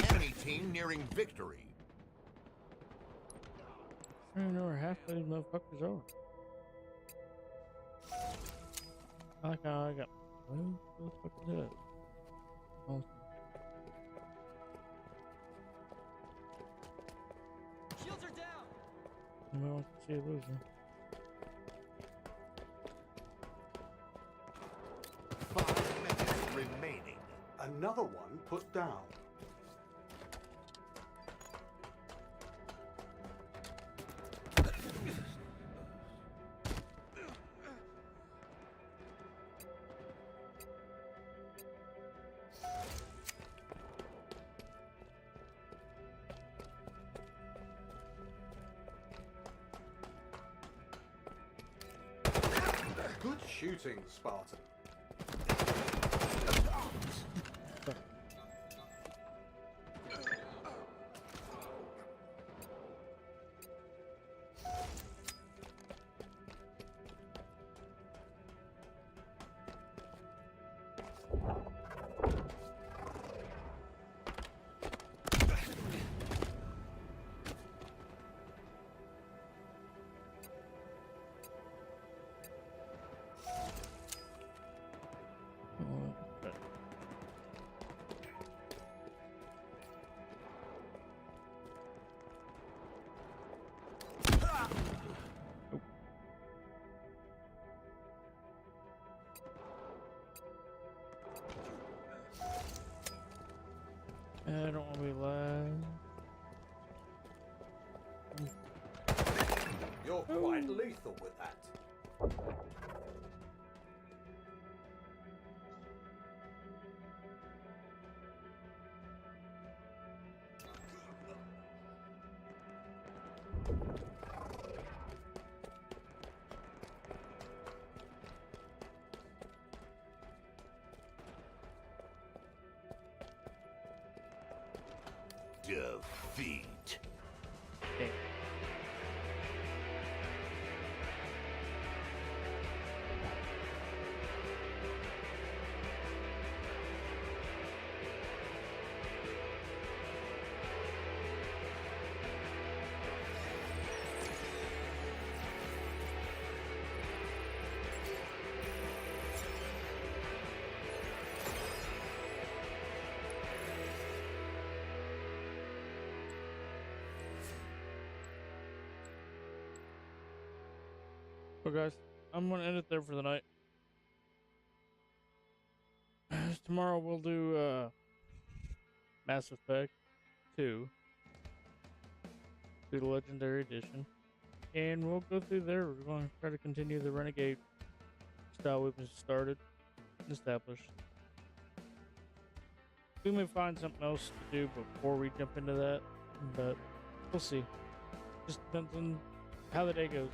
Enemy team nearing victory. I don't know where half of these motherfuckers are. I like how I got. Who the fuck is that? Awesome. Shields are down. Nobody wants to see a loser. 5 minutes remaining. Another one put down. Good shooting, Spartan. I don't want to be live. You're quite lethal with that. Defeat. Okay. Well, guys, I'm gonna end it there for the night. Tomorrow we'll do Mass Effect 2, do the Legendary Edition, and we'll go through there. We're going to try to continue the Renegade style we've started and established. We may find something else to do before we jump into that, but we'll see. Just depends on how the day goes.